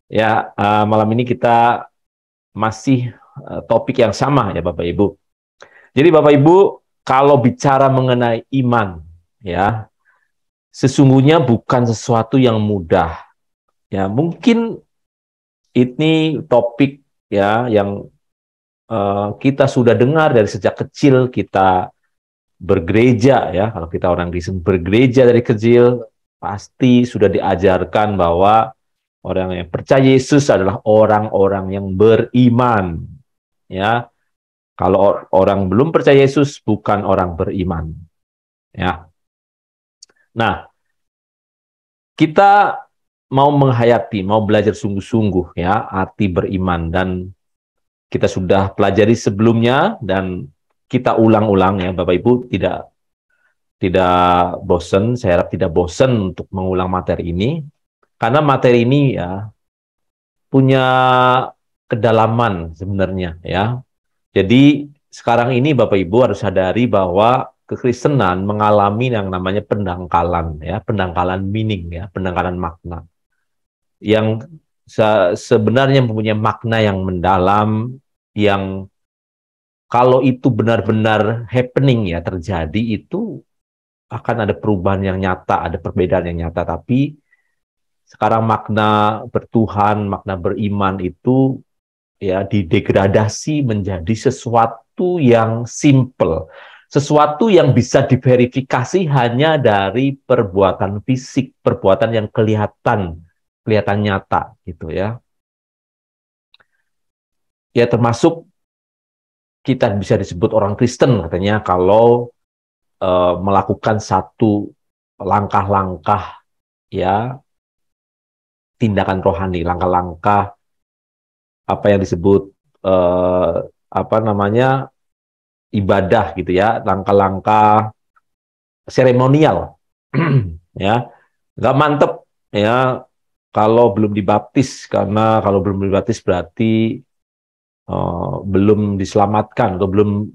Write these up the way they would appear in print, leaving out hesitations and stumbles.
Ya, malam ini kita masih topik yang sama ya Bapak Ibu. Jadi Bapak Ibu, kalau bicara mengenai iman, ya, sesungguhnya bukan sesuatu yang mudah. Ya, mungkin ini topik ya yang kita sudah dengar dari sejak kecil kita bergereja ya. Kalau kita orang Kristen bergereja dari kecil, pasti sudah diajarkan bahwa orang yang percaya Yesus adalah orang-orang yang beriman. Ya, kalau orang belum percaya Yesus bukan orang beriman. Ya. Nah, kita mau menghayati, mau belajar sungguh-sungguh ya arti beriman, dan kita sudah pelajari sebelumnya dan kita ulang-ulang ya Bapak Ibu, tidak bosan, saya harap tidak bosan untuk mengulang materi ini, karena materi ini ya punya kedalaman sebenarnya ya. Jadi sekarang ini Bapak Ibu harus sadari bahwa kekristenan mengalami yang namanya pendangkalan ya, pendangkalan meaning ya, pendangkalan makna yang sebenarnya mempunyai makna yang mendalam, yang kalau itu benar-benar happening ya, terjadi, itu akan ada perubahan yang nyata, ada perbedaan yang nyata. Tapi sekarang makna bertuhan, makna beriman itu ya didegradasi menjadi sesuatu yang simple, sesuatu yang bisa diverifikasi hanya dari perbuatan fisik, perbuatan yang kelihatan nyata gitu ya. Ya termasuk kita bisa disebut orang Kristen katanya kalau melakukan satu langkah-langkah ya, tindakan rohani, langkah-langkah apa yang disebut eh, apa namanya, ibadah gitu ya, langkah-langkah seremonial ya, nggak mantep ya kalau belum dibaptis, karena kalau belum dibaptis berarti belum diselamatkan atau belum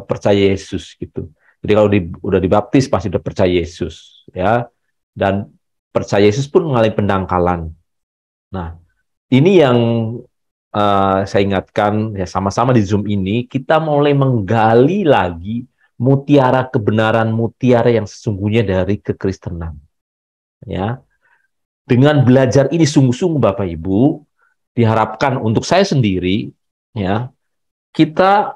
percaya Yesus gitu. Jadi kalau udah dibaptis pasti udah percaya Yesus ya, dan percaya Yesus pun mengalami pendangkalan. Nah, ini yang saya ingatkan ya, sama-sama di Zoom ini kita mulai menggali lagi mutiara kebenaran, mutiara yang sesungguhnya dari kekristenan ya. Dengan belajar ini sungguh-sungguh Bapak Ibu, diharapkan untuk saya sendiri ya, kita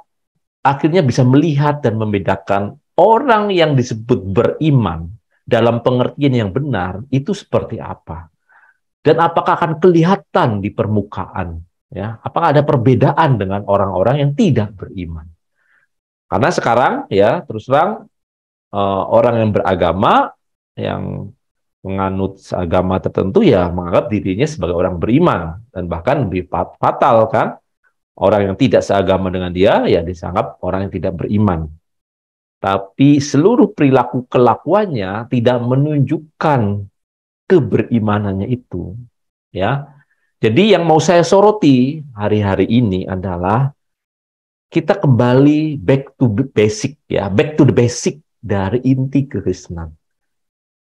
akhirnya bisa melihat dan membedakan orang yang disebut beriman dalam pengertian yang benar itu seperti apa. Dan apakah akan kelihatan di permukaan, ya? Apakah ada perbedaan dengan orang-orang yang tidak beriman? Karena sekarang ya terus terang orang yang beragama, yang menganut agama tertentu ya menganggap dirinya sebagai orang beriman, dan bahkan lebih fatal kan, orang yang tidak seagama dengan dia ya dianggap orang yang tidak beriman. Tapi seluruh perilaku kelakuannya tidak menunjukkan keberimanannya itu ya. Jadi yang mau saya soroti hari-hari ini adalah kita kembali back to the basic ya, back to the basic dari inti kekristenan.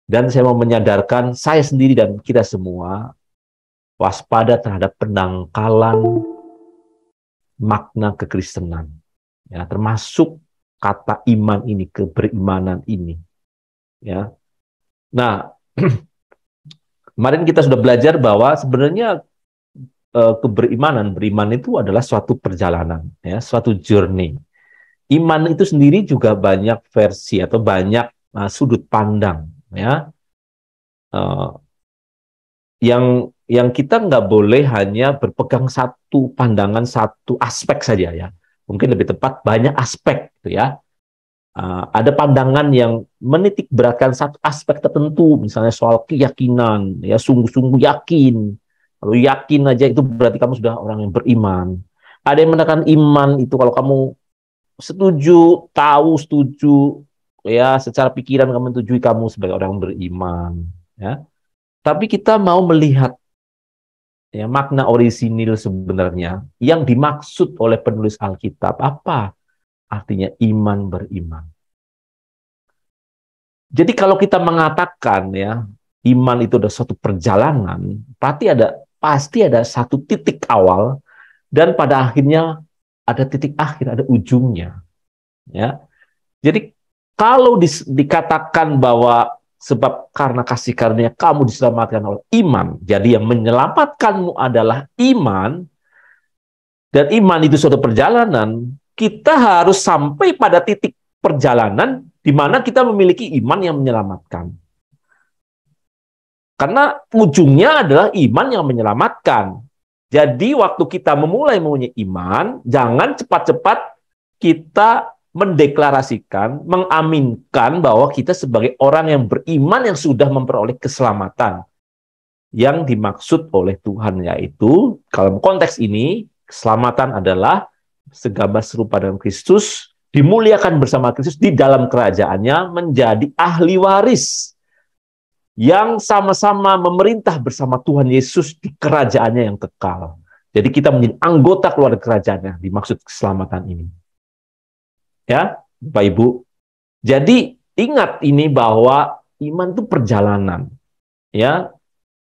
Dan saya mau menyadarkan saya sendiri dan kita semua waspada terhadap pendangkalan makna kekristenan ya, termasuk kata iman ini, keberimanan ini ya. Nah, kemarin kita sudah belajar bahwa sebenarnya beriman itu adalah suatu perjalanan ya, suatu journey. Iman itu sendiri juga banyak versi atau banyak sudut pandang ya. Uh, yang kita nggak boleh hanya berpegang satu pandangan, satu aspek saja ya. Mungkin lebih tepat banyak aspek gitu ya. Ada pandangan yang menitik beratkan satu aspek tertentu, misalnya soal keyakinan, ya sungguh-sungguh yakin. Kalau yakin aja itu berarti kamu sudah orang yang beriman. Ada yang menekan iman itu kalau kamu setuju, tahu, setuju, ya secara pikiran kamu setujui kamu sebagai orang yang beriman. Ya. Tapi kita mau melihat ya makna orisinil sebenarnya yang dimaksud oleh penulis Alkitab, apa artinya iman beriman. Jadi kalau kita mengatakan ya iman itu adalah suatu perjalanan, berarti pasti ada satu titik awal dan pada akhirnya ada titik akhir, ada ujungnya. Ya, jadi kalau dikatakan bahwa sebab karena kasih karunia kamu diselamatkan oleh iman, jadi yang menyelamatkanmu adalah iman, dan iman itu suatu perjalanan, kita harus sampai pada titik perjalanan di mana kita memiliki iman yang menyelamatkan. Karena ujungnya adalah iman yang menyelamatkan. Jadi waktu kita memulai mempunyai iman, jangan cepat-cepat kita mendeklarasikan, mengaminkan bahwa kita sebagai orang yang beriman yang sudah memperoleh keselamatan. Yang dimaksud oleh Tuhan yaitu, kalau konteks ini, keselamatan adalah segambar serupa dengan Kristus, dimuliakan bersama Kristus di dalam kerajaannya, menjadi ahli waris yang sama-sama memerintah bersama Tuhan Yesus di kerajaannya yang kekal. Jadi kita menjadi anggota keluarga kerajaannya, dimaksud keselamatan ini. Ya, Bapak Ibu. Jadi ingat ini bahwa iman itu perjalanan. Ya,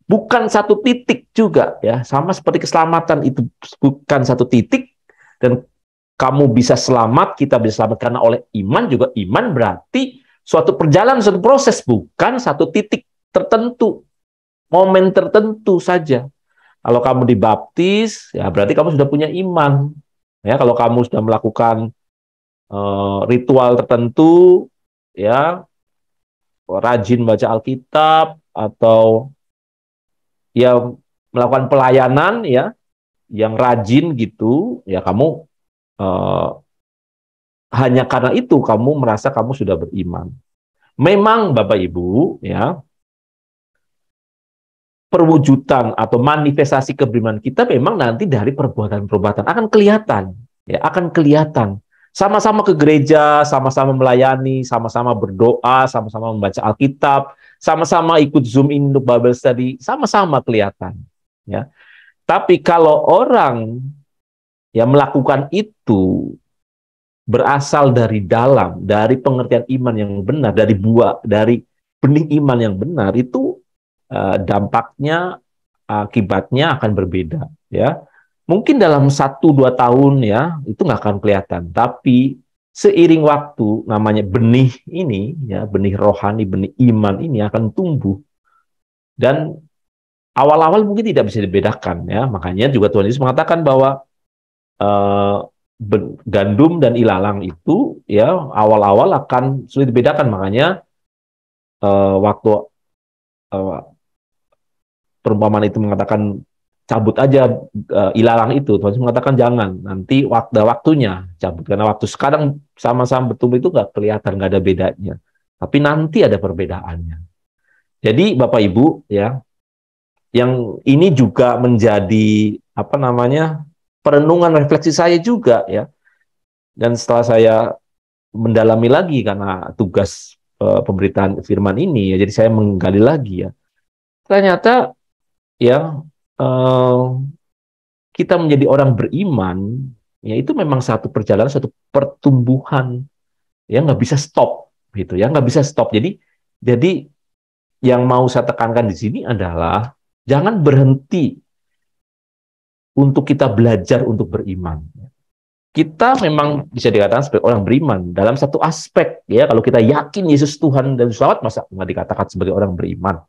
bukan satu titik juga ya, sama seperti keselamatan itu bukan satu titik, dan kamu bisa selamat, kita bisa selamat karena oleh iman. Juga iman berarti suatu perjalanan, suatu proses, bukan satu titik tertentu, momen tertentu saja. Kalau kamu dibaptis, ya berarti kamu sudah punya iman. Ya, kalau kamu sudah melakukan ritual tertentu, ya rajin baca Alkitab atau ya melakukan pelayanan, ya yang rajin gitu, ya kamu hanya karena itu kamu merasa kamu sudah beriman. Memang Bapak Ibu, ya perwujudan atau manifestasi keberiman kita memang nanti dari perbuatan-perbuatan akan kelihatan, ya akan kelihatan. Sama-sama ke gereja, sama-sama melayani, sama-sama berdoa, sama-sama membaca Alkitab, sama-sama ikut Zoom in untuk Bible study, sama-sama kelihatan, ya. Tapi kalau orang yang melakukan itu berasal dari dalam, dari pengertian iman yang benar, dari buah, dari benih iman yang benar, itu dampaknya, akibatnya akan berbeda, ya. Mungkin dalam 1-2 tahun ya itu nggak akan kelihatan, tapi seiring waktu, namanya benih ini, ya benih rohani, benih iman ini akan tumbuh, dan awal-awal mungkin tidak bisa dibedakan, ya. Makanya juga Tuhan Yesus mengatakan bahwa gandum dan ilalang itu ya awal-awal akan sulit dibedakan. Makanya waktu perumpamaan itu mengatakan cabut aja ilalang itu, Tuhan Yesus mengatakan jangan, nanti waktunya cabut, karena waktu sekarang sama-sama bertumbuh itu nggak kelihatan, nggak ada bedanya, tapi nanti ada perbedaannya. Jadi Bapak Ibu, ya yang ini juga menjadi apa namanya perenungan refleksi saya juga, ya. Dan setelah saya mendalami lagi karena tugas pemberitaan firman ini, ya jadi saya menggali lagi, ya ternyata ya kita menjadi orang beriman, ya itu memang satu perjalanan, satu pertumbuhan, ya nggak bisa stop, gitu ya, nggak bisa stop. Jadi yang mau saya tekankan di sini adalah jangan berhenti untuk kita belajar untuk beriman. Kita memang bisa dikatakan sebagai orang beriman dalam satu aspek, ya kalau kita yakin Yesus Tuhan dan Selamat, masa nggak dikatakan sebagai orang beriman,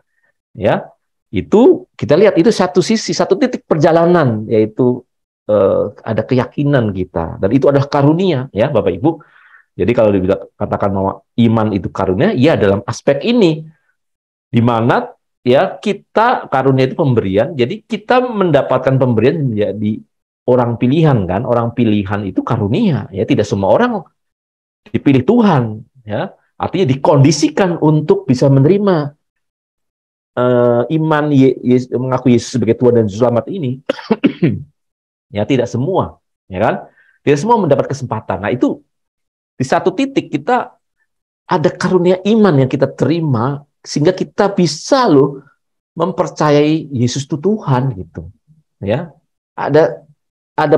ya. Itu kita lihat itu satu sisi, satu titik perjalanan, yaitu ada keyakinan kita, dan itu adalah karunia, ya Bapak Ibu. Jadi kalau dikatakan bahwa iman itu karunia, ya dalam aspek ini, di mana ya kita karunia itu pemberian, jadi kita mendapatkan pemberian menjadi orang pilihan, kan. Orang pilihan itu karunia, ya tidak semua orang dipilih Tuhan, ya artinya dikondisikan untuk bisa menerima iman mengaku Yesus sebagai Tuhan dan Juru Selamat ini. Ya tidak semua, ya kan, tidak semua mendapat kesempatan. Nah itu di satu titik kita ada karunia iman yang kita terima sehingga kita bisa loh mempercayai Yesus itu Tuhan, gitu, ya. Ada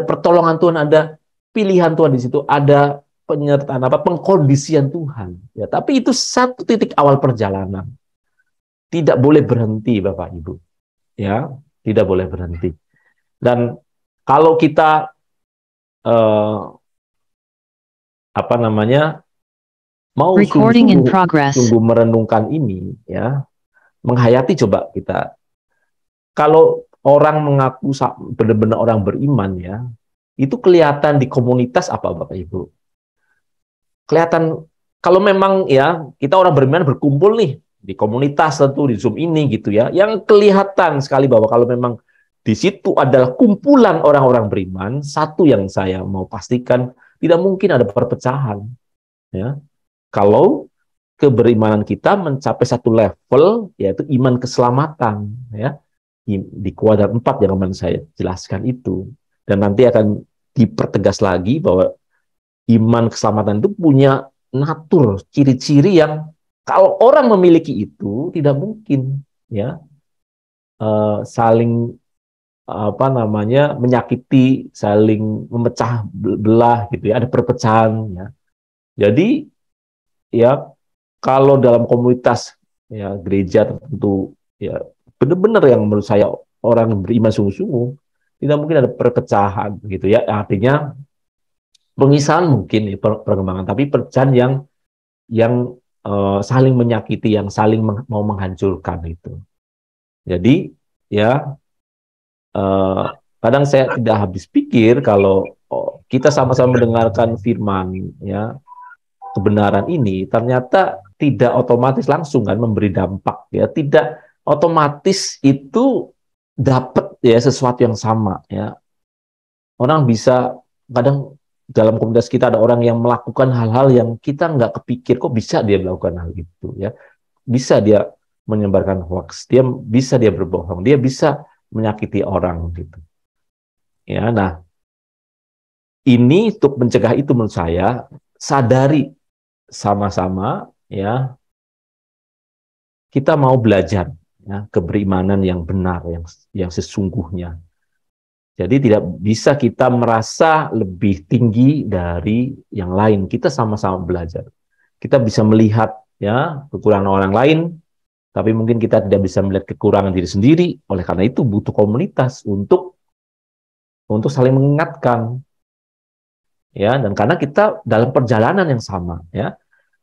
pertolongan Tuhan, ada pilihan Tuhan di situ, ada penyertaan pengkondisian Tuhan, ya. Tapi itu satu titik awal perjalanan. Tidak boleh berhenti, Bapak Ibu. Ya, tidak boleh berhenti. Dan kalau kita apa namanya mau Recording in sungguh-sungguh progress. sungguh merenungkan ini, ya, menghayati, coba kita, kalau orang mengaku benar-benar orang beriman, ya, itu kelihatan di komunitas apa, Bapak Ibu? Kelihatan kalau memang, ya, kita orang beriman berkumpul nih di komunitas, tentu di Zoom ini gitu, ya, yang kelihatan sekali bahwa kalau memang di situ adalah kumpulan orang-orang beriman, satu yang saya mau pastikan, tidak mungkin ada perpecahan, ya. Kalau keberimanan kita mencapai satu level, yaitu iman keselamatan, ya, di kuadran 4 yang akan saya jelaskan itu. Dan nanti akan dipertegas lagi bahwa iman keselamatan itu punya natur, ciri-ciri yang kalau orang memiliki itu tidak mungkin, ya, saling apa namanya menyakiti, saling memecah belah gitu, ya, ada perpecahan, ya. Jadi, ya, kalau dalam komunitas, ya, gereja tertentu, ya, benar-benar yang menurut saya orang beriman sungguh-sungguh, tidak mungkin ada perpecahan gitu, ya. Artinya pemisahan mungkin, ya, perkembangan, tapi perpecahan yang saling menyakiti, yang saling mau menghancurkan itu. Jadi, ya, eh, kadang saya tidak habis pikir kalau kita sama-sama mendengarkan firman, ya, kebenaran ini ternyata tidak otomatis langsung kan memberi dampak, ya, tidak otomatis itu dapat, ya, sesuatu yang sama, ya. Orang bisa kadang dalam komunitas kita ada orang yang melakukan hal-hal yang kita nggak kepikir, kok bisa dia melakukan hal itu, ya, bisa dia menyebarkan hoax, dia berbohong, dia bisa menyakiti orang gitu, ya. Nah, ini untuk mencegah itu menurut saya sadari sama-sama, ya, kita mau belajar, ya, keberimanan yang benar, yang sesungguhnya. Jadi tidak bisa kita merasa lebih tinggi dari yang lain. Kita sama-sama belajar. Kita bisa melihat, ya, kekurangan orang lain, tapi mungkin kita tidak bisa melihat kekurangan diri sendiri. Oleh karena itu butuh komunitas untuk saling mengingatkan, ya. Dan karena kita dalam perjalanan yang sama, ya.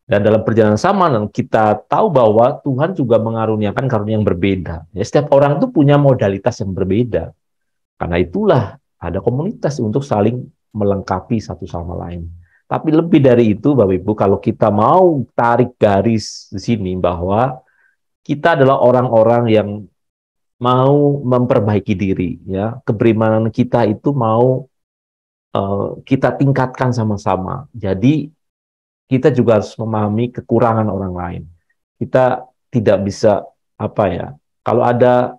Dan dalam perjalanan sama, dan kita tahu bahwa Tuhan juga mengaruniakan karunia yang berbeda. Ya, setiap orang itu punya modalitas yang berbeda. Karena itulah ada komunitas untuk saling melengkapi satu sama lain. Tapi lebih dari itu, Bapak Ibu, kalau kita mau tarik garis di sini bahwa kita adalah orang-orang yang mau memperbaiki diri, ya, keberimanan kita itu mau kita tingkatkan sama-sama. Jadi kita juga harus memahami kekurangan orang lain. Kita tidak bisa, apa ya, kalau ada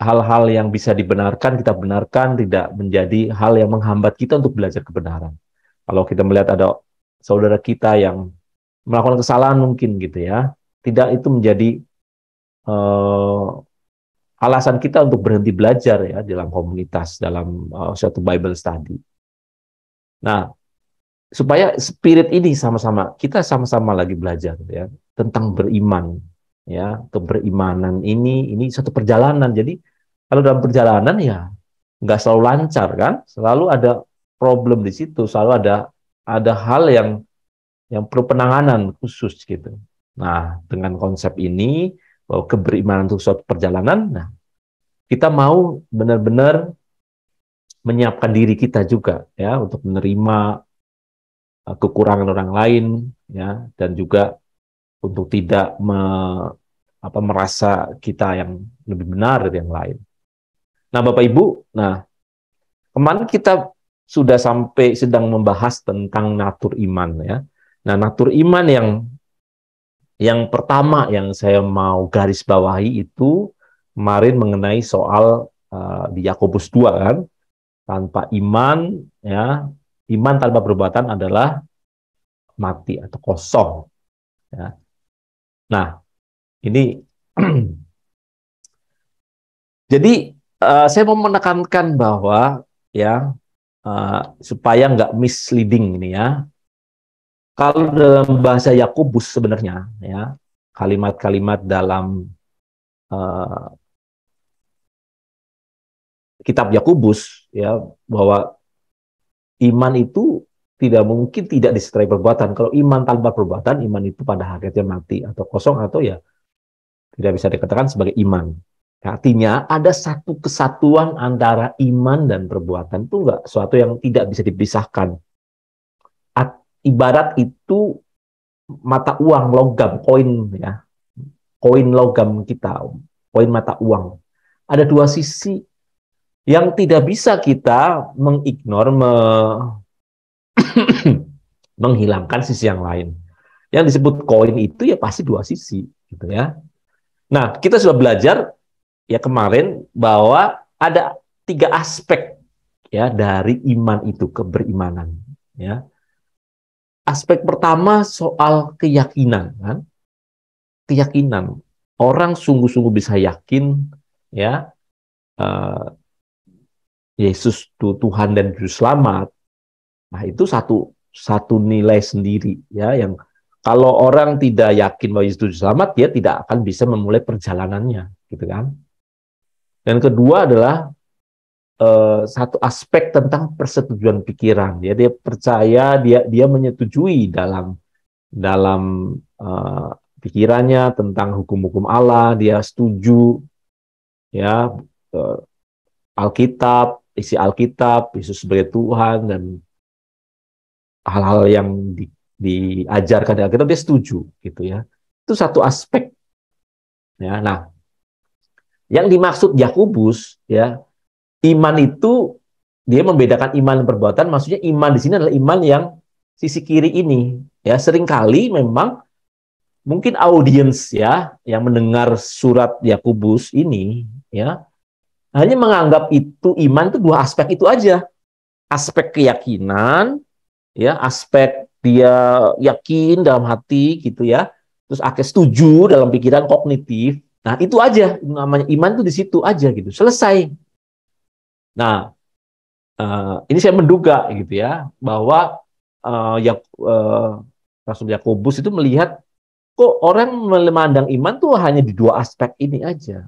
hal-hal yang bisa dibenarkan, kita benarkan, tidak menjadi hal yang menghambat kita untuk belajar kebenaran. Kalau kita melihat ada saudara kita yang melakukan kesalahan mungkin gitu, ya, tidak itu menjadi eh, alasan kita untuk berhenti belajar, ya, dalam komunitas, dalam suatu Bible study. Nah, supaya spirit ini sama-sama kita sama-sama lagi belajar, ya, tentang beriman, ya, keberimanan ini satu perjalanan. Jadi kalau dalam perjalanan, ya, nggak selalu lancar kan, selalu ada problem di situ, selalu ada hal yang perlu penanganan khusus gitu. Nah, dengan konsep ini bahwa keberimanan itu suatu perjalanan, nah, kita mau benar-benar menyiapkan diri kita juga, ya, untuk menerima kekurangan orang lain, ya, dan juga untuk tidak merasa kita yang lebih benar dari yang lain. Nah, Bapak Ibu, nah, kemarin kita sudah sampai sedang membahas tentang natur iman, ya. Nah, natur iman yang pertama yang saya mau garis bawahi itu kemarin mengenai soal di Yakobus 2 kan, tanpa iman, ya, iman tanpa perbuatan adalah mati atau kosong, ya. Nah, ini jadi saya mau menekankan bahwa, ya, supaya nggak misleading ini, ya. Kalau dalam bahasa Yakobus sebenarnya, ya, kalimat-kalimat dalam uh, kitab Yakobus ya, bahwa iman itu tidak mungkin tidak disertai perbuatan. Kalau iman tanpa perbuatan, iman itu pada hakikatnya mati atau kosong, atau ya tidak bisa dikatakan sebagai iman. Artinya ada satu kesatuan antara iman dan perbuatan, itu enggak sesuatu yang tidak bisa dipisahkan. Ibarat itu mata uang logam, koin ya, koin logam kita, koin mata uang. Ada dua sisi yang tidak bisa kita mengignore, menghilangkan sisi yang lain. Yang disebut koin itu ya pasti dua sisi, gitu ya. Nah, kita sudah belajar ya kemarin bahwa ada tiga aspek ya dari iman itu, keberimanan. Ya, aspek pertama soal keyakinan, kan? Keyakinan. Orang sungguh-sungguh bisa yakin ya, Yesus itu Tuhan dan Juru Selamat. Nah, itu satu nilai sendiri ya, yang kalau orang tidak yakin bahwa Yesus Juru Selamat, dia tidak akan bisa memulai perjalanannya, gitu kan. Dan kedua adalah satu aspek tentang persetujuan pikiran. Ya, dia percaya, dia menyetujui dalam pikirannya tentang hukum-hukum Allah, dia setuju ya, Alkitab, isi Alkitab, Yesus sebagai Tuhan, dan hal-hal yang diajarkan di Alkitab dia setuju, gitu ya. Itu satu aspek. Ya, nah, yang dimaksud Yakobus ya, iman itu dia membedakan iman dan perbuatan. Maksudnya iman di sini adalah iman yang sisi kiri ini. Ya, seringkali memang mungkin audiens ya yang mendengar surat Yakobus ini ya hanya menganggap itu iman itu dua aspek itu aja. Aspek keyakinan ya, aspek dia yakin dalam hati gitu ya. Terus akhirnya setuju dalam pikiran kognitif. Nah, itu aja namanya iman itu di situ aja gitu. Selesai. Nah, ini saya menduga gitu ya bahwa Rasul Yakobus itu melihat kok orang memandang iman tuh hanya di dua aspek ini aja,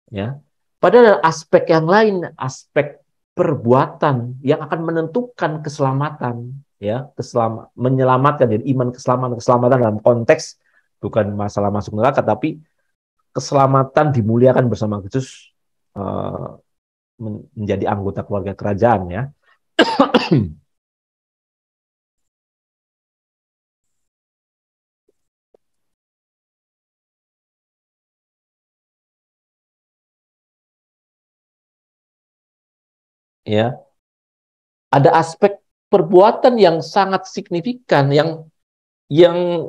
ya. Padahal aspek yang lain, aspek perbuatan yang akan menentukan keselamatan, ya, menyelamatkan. Jadi iman, keselamatan dalam konteks bukan masalah masuk neraka, tapi keselamatan dimuliakan bersama Kristus, menjadi anggota keluarga kerajaan, ya. Ya, ada aspek perbuatan yang sangat signifikan, yang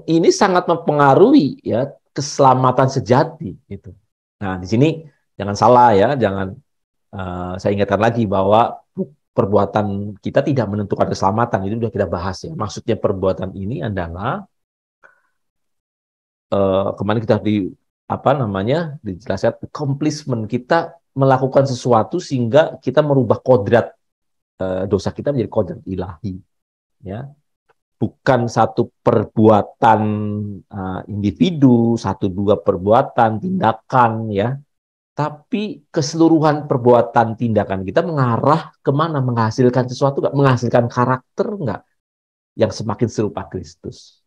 ini sangat mempengaruhi ya keselamatan sejati itu. Nah, di sini jangan salah ya, jangan saya ingatkan lagi bahwa perbuatan kita tidak menentukan keselamatan, itu sudah kita bahas ya. Maksudnya perbuatan ini adalah kemarin kita dijelaskan accomplishment, kita melakukan sesuatu sehingga kita merubah kodrat dosa kita menjadi kodrat ilahi, ya. Bukan satu perbuatan individu, satu dua perbuatan, tindakan, ya. Tapi keseluruhan perbuatan tindakan kita mengarah kemana? Menghasilkan sesuatu nggak? Menghasilkan karakter nggak? Yang semakin serupa Kristus.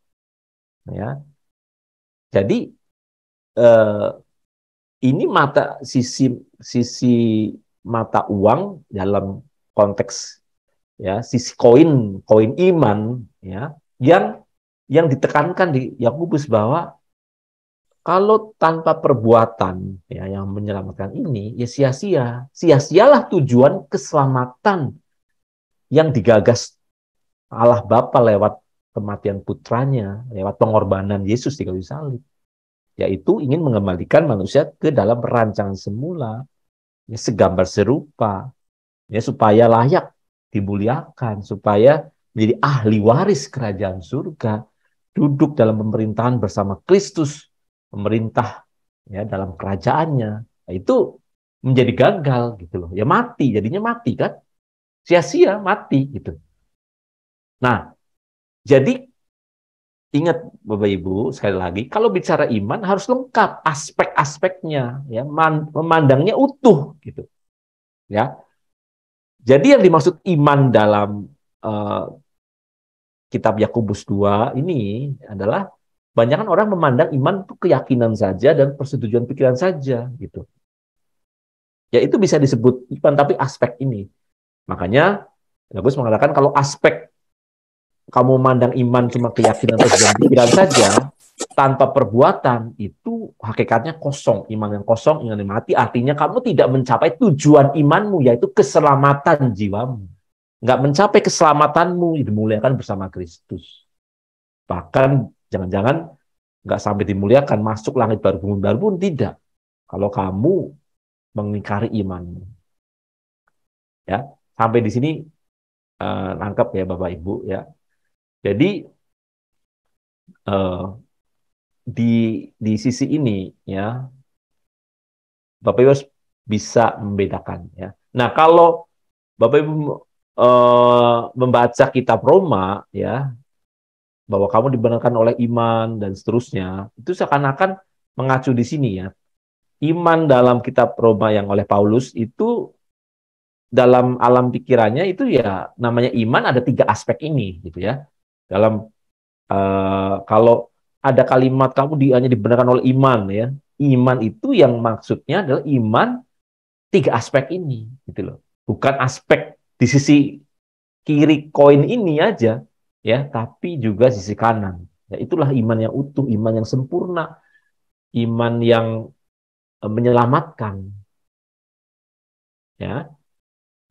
Ya. Jadi ini sisi mata uang dalam konteks ya, sisi koin iman ya, yang ditekankan di Yakobus bahwa kalau tanpa perbuatan ya yang menyelamatkan ini ya sia-sialah tujuan keselamatan yang digagas Allah Bapa lewat kematian putranya, lewat pengorbanan Yesus di kayu salib, yaitu ingin mengembalikan manusia ke dalam rancangan semula, ya, segambar serupa, ya, supaya layak dimuliakan, supaya menjadi ahli waris kerajaan surga, duduk dalam pemerintahan bersama Kristus, pemerintah ya dalam kerajaannya. Nah, itu menjadi gagal gitu loh. Ya mati, jadinya mati kan? Sia-sia mati gitu. Nah, jadi ingat Bapak Ibu, sekali lagi, kalau bicara iman harus lengkap aspek-aspeknya, ya, memandangnya utuh gitu. Ya. Jadi yang dimaksud iman dalam uh, kitab Yakobus 2 ini adalah banyak kan orang memandang iman itu keyakinan saja dan persetujuan pikiran saja gitu. Ya itu bisa disebut iman tapi aspek ini. Makanya Yakobus mengatakan kalau aspek kamu memandang iman cuma keyakinan persetujuan pikiran saja tanpa perbuatan itu hakikatnya kosong, iman yang kosong, iman yang mati. Artinya kamu tidak mencapai tujuan imanmu yaitu keselamatan jiwamu. Nggak mencapai keselamatanmu dimuliakan bersama Kristus. Bahkan jangan-jangan nggak sampai dimuliakan, masuk langit baru bumi baru pun tidak. Kalau kamu mengingkari imanmu, ya sampai di sini nangkep ya Bapak Ibu ya. Jadi di sisi ini ya Bapak Ibu harus bisa membedakan ya. Nah kalau Bapak Ibu membaca kitab Roma ya bahwa kamu dibenarkan oleh iman dan seterusnya, itu seakan-akan mengacu di sini ya. Iman dalam kitab Roma yang oleh Paulus itu dalam alam pikirannya itu ya namanya iman ada 3 aspek ini gitu ya. Dalam kalau ada kalimat kamu hanya dibenarkan oleh iman ya, iman itu yang maksudnya adalah iman 3 aspek ini gitu loh. Bukan aspek di sisi kiri koin ini aja ya, tapi juga sisi kanan. Ya, itulah iman yang utuh, iman yang sempurna, iman yang menyelamatkan. Ya,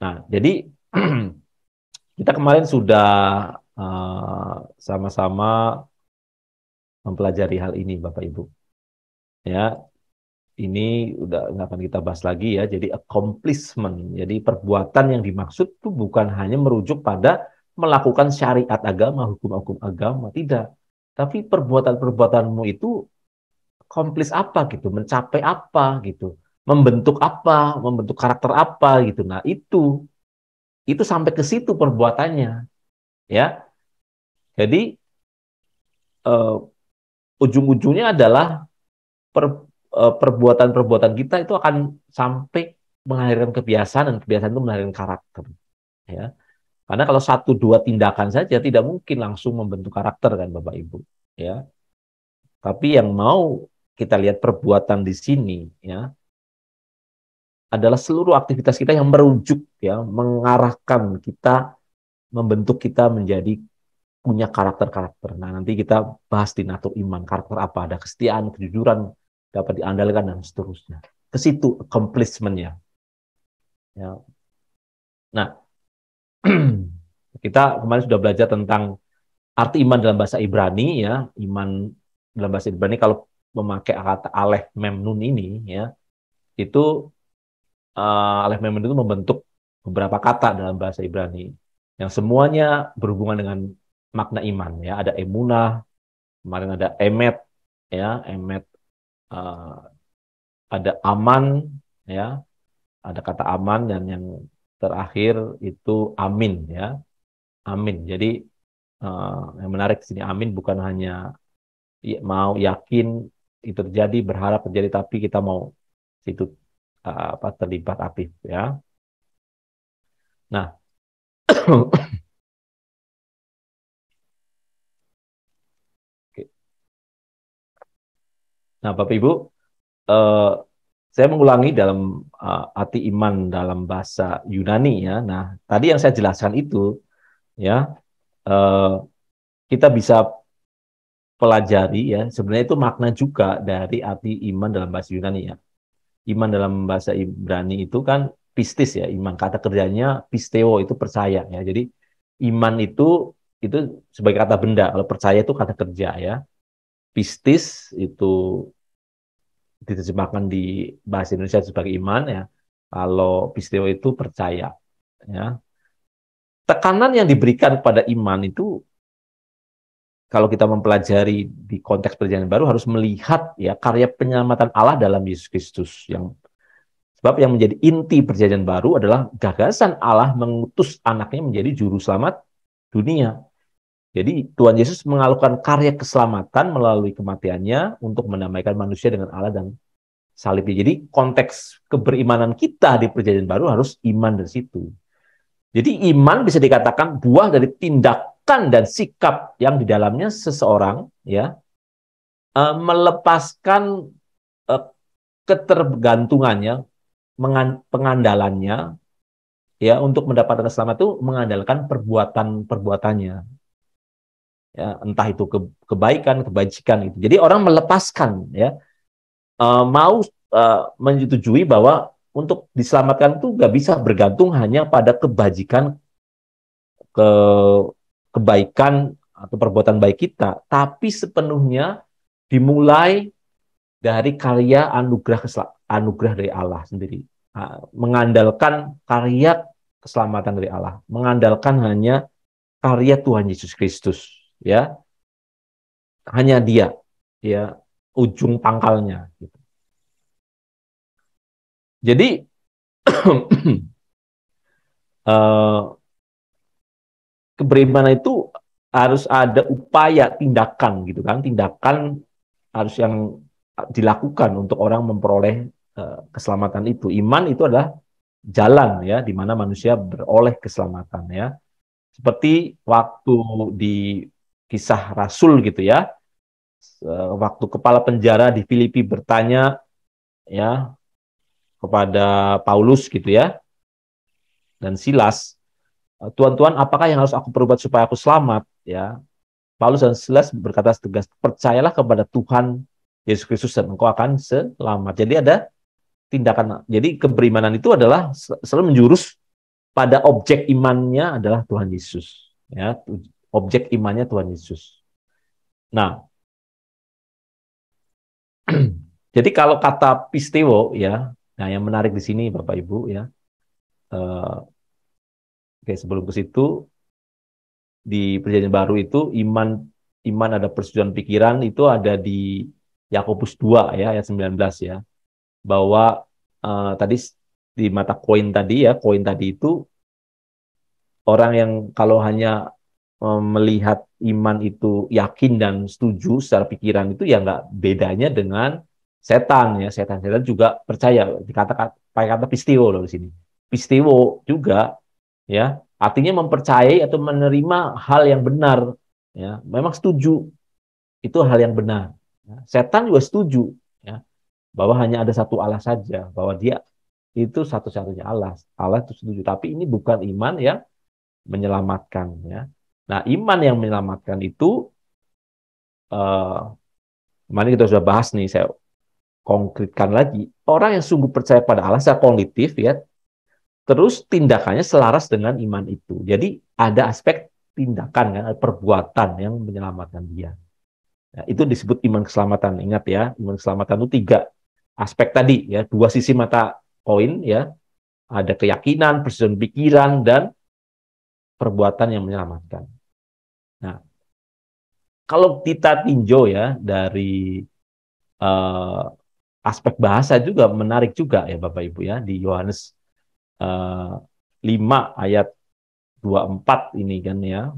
nah jadi kita kemarin sudah sama-sama mempelajari hal ini, Bapak Ibu. Ya, ini udah nggak akan kita bahas lagi ya. Jadi accomplishment, jadi perbuatan yang dimaksud itu bukan hanya merujuk pada melakukan syariat agama, hukum-hukum agama, tidak. Tapi perbuatan-perbuatanmu itu accomplish apa gitu, mencapai apa gitu, membentuk karakter apa gitu. Nah itu sampai ke situ perbuatannya, ya. Jadi uh, ujung-ujungnya adalah perbuatan-perbuatan kita itu akan sampai melahirkan kebiasaan dan kebiasaan itu melahirkan karakter ya karena kalau 1-2 tindakan saja tidak mungkin langsung membentuk karakter kan Bapak Ibu ya tapi yang mau kita lihat perbuatan di sini ya adalah seluruh aktivitas kita yang merujuk ya mengarahkan kita membentuk kita menjadi punya karakter-karakter. Nah, nanti kita bahas di natur iman, karakter apa, ada kesetiaan, kejujuran, dapat diandalkan, dan seterusnya. Ke situ accomplishment-nya. Ya. Nah, kita kemarin sudah belajar tentang arti iman dalam bahasa Ibrani, ya. Iman dalam bahasa Ibrani, kalau memakai kata alef mem nun ini, ya, itu alef mem nun itu membentuk beberapa kata dalam bahasa Ibrani, yang semuanya berhubungan dengan makna iman, ya. Ada emunah, kemarin ada emet, ya, emet uh, ada aman, ya, ada kata aman dan yang terakhir itu amin, ya, amin. Jadi yang menarik di sini amin bukan hanya mau yakin itu terjadi, berharap terjadi, tapi kita mau itu terlibat aktif, ya. Nah, nah Bapak Ibu, eh, saya mengulangi dalam arti iman dalam bahasa Yunani ya. Nah, tadi yang saya jelaskan itu ya eh, kita bisa pelajari ya. Sebenarnya itu makna juga dari arti iman dalam bahasa Yunani ya. Iman dalam bahasa Ibrani itu kan pistis ya, iman kata kerjanya pisteo itu percaya ya. Jadi iman itu sebagai kata benda, kalau percaya itu kata kerja ya. Pistis itu diterjemahkan di bahasa Indonesia sebagai iman ya. Kalau pisteo itu percaya ya. Tekanan yang diberikan pada iman itu kalau kita mempelajari di konteks perjanjian baru harus melihat ya karya penyelamatan Allah dalam Yesus Kristus yang sebab yang menjadi inti perjanjian baru adalah gagasan Allah mengutus anaknya menjadi juru selamat dunia. Jadi Tuhan Yesus mengalukan karya keselamatan melalui kematiannya untuk mendamaikan manusia dengan Allah dan salibnya. Jadi konteks keberimanan kita di Perjanjian Baru harus iman dari situ. Jadi iman bisa dikatakan buah dari tindakan dan sikap yang di dalamnya seseorang ya melepaskan ketergantungannya, pengandalannya ya untuk mendapatkan keselamatan itu mengandalkan perbuatan-perbuatannya. Ya, entah itu kebaikan, kebajikan itu. Jadi orang melepaskan ya mau menyetujui bahwa untuk diselamatkan itu nggak bisa bergantung hanya pada kebajikan, ke kebaikan atau perbuatan baik kita, tapi sepenuhnya dimulai dari karya anugerah dari Allah sendiri. Mengandalkan karya keselamatan dari Allah, mengandalkan hanya karya Tuhan Yesus Kristus, ya, hanya Dia, ya, ujung pangkalnya. Gitu. Jadi keberimanan itu harus ada upaya tindakan, gitu kan? Tindakan harus yang dilakukan untuk orang memperoleh keselamatan itu. Iman itu adalah jalan ya di mana manusia beroleh keselamatan ya. Seperti waktu di Kisah Rasul gitu ya. Waktu kepala penjara di Filipi bertanya ya kepada Paulus gitu ya dan Silas, "Tuan-tuan, apakah yang harus aku perbuat supaya aku selamat?" Ya. Paulus dan Silas berkata tegas, "Percayalah kepada Tuhan Yesus Kristus dan engkau akan selamat." Jadi ada tindakan. Jadi keberimanan itu adalah selalu menjurus pada objek imannya adalah Tuhan Yesus. Ya, objek imannya Tuhan Yesus. Nah, jadi kalau kata pistewo ya, nah yang menarik di sini Bapak Ibu ya. Oke, sebelum ke situ di Perjanjian Baru itu iman ada persetujuan pikiran itu ada di Yakobus 2 ya ayat 19 ya. Bahwa tadi di mata koin tadi ya, koin tadi itu orang yang kalau hanya melihat iman itu yakin dan setuju secara pikiran itu ya nggak bedanya dengan setan ya. Setan juga percaya, dikatakan pakai kata pistio loh di sini. Pistio juga ya artinya mempercayai atau menerima hal yang benar ya. Memang setuju itu hal yang benar. Ya. Setan juga setuju ya bahwa hanya ada satu Allah saja, bahwa dia itu satu-satunya Allah. Allah itu setuju, tapi ini bukan iman yang menyelamatkan ya. Nah, iman yang menyelamatkan itu kemarin kita sudah bahas nih, saya konkretkan lagi. Orang yang sungguh percaya pada Allah secara kognitif ya, terus tindakannya selaras dengan iman itu. Jadi ada aspek tindakan kan, ada perbuatan yang menyelamatkan dia. Nah, itu disebut iman keselamatan. Ingat ya, iman keselamatan itu tiga aspek tadi ya, dua sisi mata koin ya. Ada keyakinan, persetujuan pikiran, dan perbuatan yang menyelamatkan. Nah, kalau kita tinjau ya dari uh, aspek bahasa juga menarik juga ya Bapak Ibu ya di Yohanes 5 ayat 24 ini kan ya.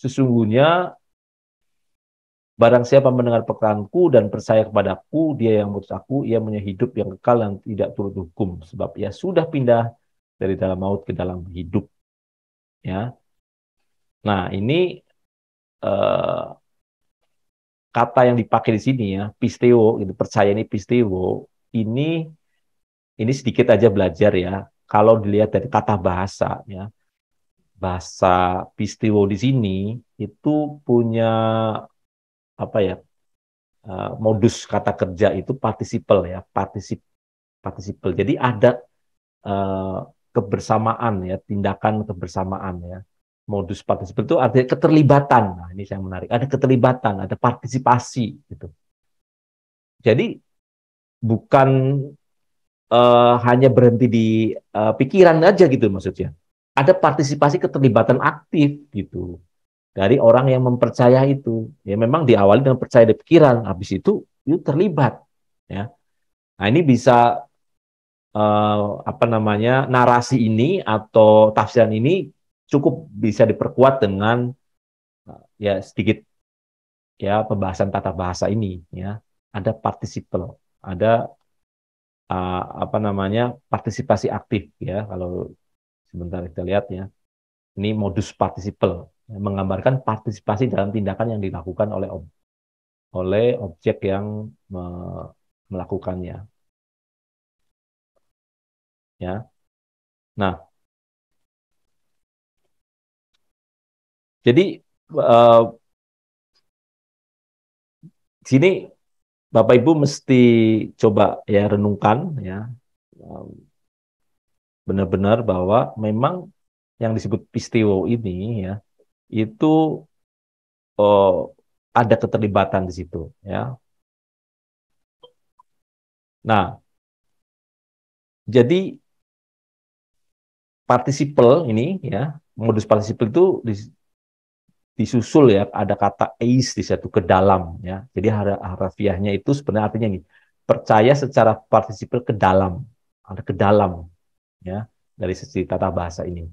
Sesungguhnya barang siapa mendengar perkataanku dan percaya kepadaku, dia yang mengutus aku, ia punya hidup yang kekal dan tidak turut hukum. Sebab ia sudah pindah dari dalam maut ke dalam hidup. Ya. Nah, ini eh, kata yang dipakai di sini ya, pisteo, gitu, percaya ini pisteo, ini sedikit aja belajar ya. Kalau dilihat dari tata bahasa ya, bahasa pisteo di sini itu punya apa ya? Modus kata kerja itu participle ya, participle. Jadi ada uh, kebersamaan ya, tindakan kebersamaan ya. Modus participle itu artinya keterlibatan. Nah, ini yang menarik. Ada keterlibatan, ada partisipasi gitu. Jadi bukan hanya berhenti di pikiran aja gitu maksudnya. Ada partisipasi keterlibatan aktif gitu dari orang yang mempercaya itu. Ya memang diawali dengan percaya di pikiran, habis itu terlibat ya. Nah, ini bisa apa namanya? Narasi ini atau tafsiran ini cukup bisa diperkuat dengan ya sedikit ya pembahasan tata bahasa ini ya. ada partisipal, ada apa namanya partisipasi aktif ya. Kalau sebentar kita lihat ya, ini modus partisipal menggambarkan partisipasi dalam tindakan yang dilakukan oleh objek yang melakukannya ya. Nah, jadi eh, sini Bapak Ibu mesti coba ya renungkan ya, eh, benar-benar bahwa memang yang disebut peristiwa ini ya itu ada keterlibatan di situ ya. Nah, jadi partisipal ini ya, modus partisipal itu disusul ya, ada kata eis di situ, ke dalam ya. Jadi harafiahnya itu sebenarnya artinya ini, percaya secara partisipal ke dalam, ada ke dalam ya, dari sisi tata bahasa ini.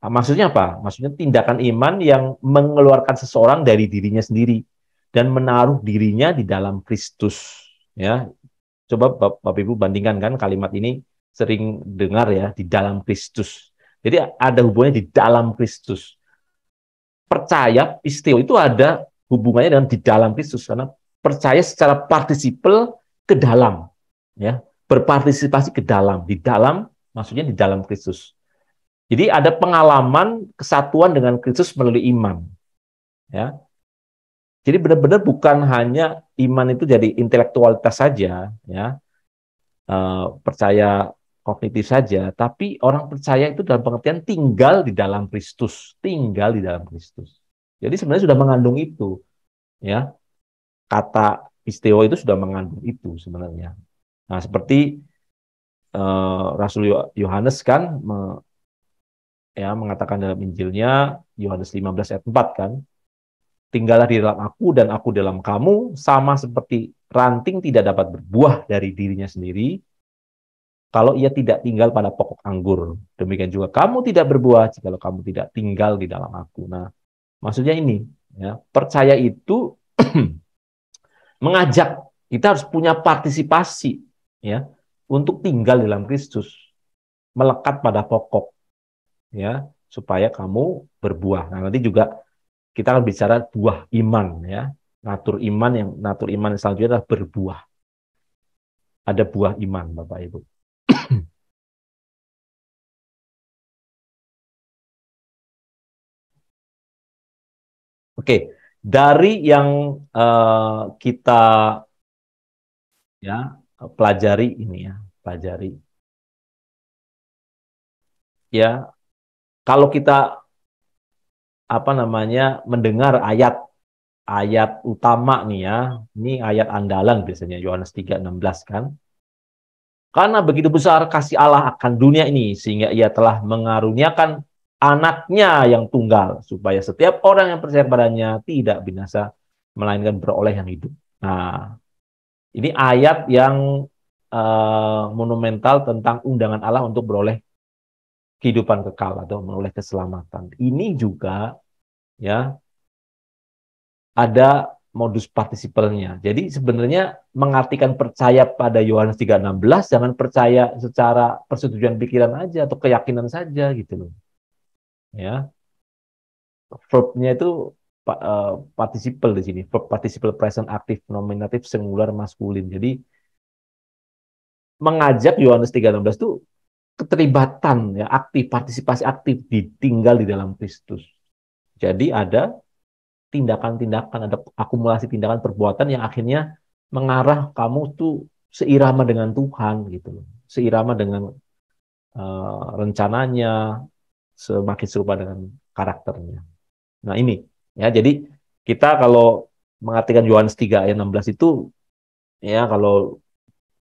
Nah, maksudnya apa? Maksudnya tindakan iman yang mengeluarkan seseorang dari dirinya sendiri dan menaruh dirinya di dalam Kristus ya. Coba Bapak Ibu bandingkan kan kalimat ini sering dengar ya, di dalam Kristus. Jadi ada hubungannya di dalam Kristus. Percaya istio itu ada hubungannya dengan di dalam Kristus karena percaya secara partisipal ke dalam ya, berpartisipasi ke dalam, di dalam maksudnya di dalam Kristus. Jadi ada pengalaman kesatuan dengan Kristus melalui iman ya. Jadi benar-benar bukan hanya iman itu jadi intelektualitas saja ya, percaya kognitif saja, tapi orang percaya itu dalam pengertian tinggal di dalam Kristus, tinggal di dalam Kristus. Jadi sebenarnya sudah mengandung itu, ya. Kata istio itu sudah mengandung itu sebenarnya. Nah, seperti Rasul Yohanes kan ya mengatakan dalam Injilnya Yohanes 15 ayat 4 kan, tinggallah di dalam aku dan aku dalam kamu, sama seperti ranting tidak dapat berbuah dari dirinya sendiri kalau ia tidak tinggal pada pokok anggur. Demikian juga kamu tidak berbuah jika kamu tidak tinggal di dalam aku. Nah, maksudnya ini, ya, percaya itu mengajak kita harus punya partisipasi, ya, untuk tinggal dalam Kristus, melekat pada pokok, ya, supaya kamu berbuah. Nah, nanti juga kita akan bicara buah iman, ya, natur iman yang selanjutnya adalah berbuah. Ada buah iman, Bapak Ibu. Oke, dari yang kita ya pelajari ini ya, pelajari ya, kalau kita apa namanya mendengar ayat utama nih ya, ini ayat andalan biasanya Yohanes 3:16 kan. Karena begitu besar kasih Allah akan dunia ini sehingga ia telah mengaruniakan anaknya yang tunggal supaya setiap orang yang percaya kepadanya tidak binasa melainkan beroleh yang hidup. Nah, ini ayat yang monumental tentang undangan Allah untuk beroleh kehidupan kekal atau beroleh keselamatan. Ini juga ya ada modus partisipalnya. Jadi sebenarnya mengartikan percaya pada Yohanes 3:16 jangan percaya secara persetujuan pikiran aja atau keyakinan saja gitu loh. Ya, verbnya itu participle di sini, verb participle present aktif nominatif singular maskulin. Jadi mengajak Yohanes 3:16 itu keterlibatan ya, aktif, partisipasi aktif, ditinggal di dalam Kristus. Jadi ada tindakan-tindakan, ada akumulasi tindakan perbuatan yang akhirnya mengarah kamu tuh seirama dengan Tuhan gitu loh. Seirama dengan rencananya, semakin serupa dengan karakternya. Nah, ini ya, jadi kita kalau mengartikan Yohanes 3 ayat 16 itu ya kalau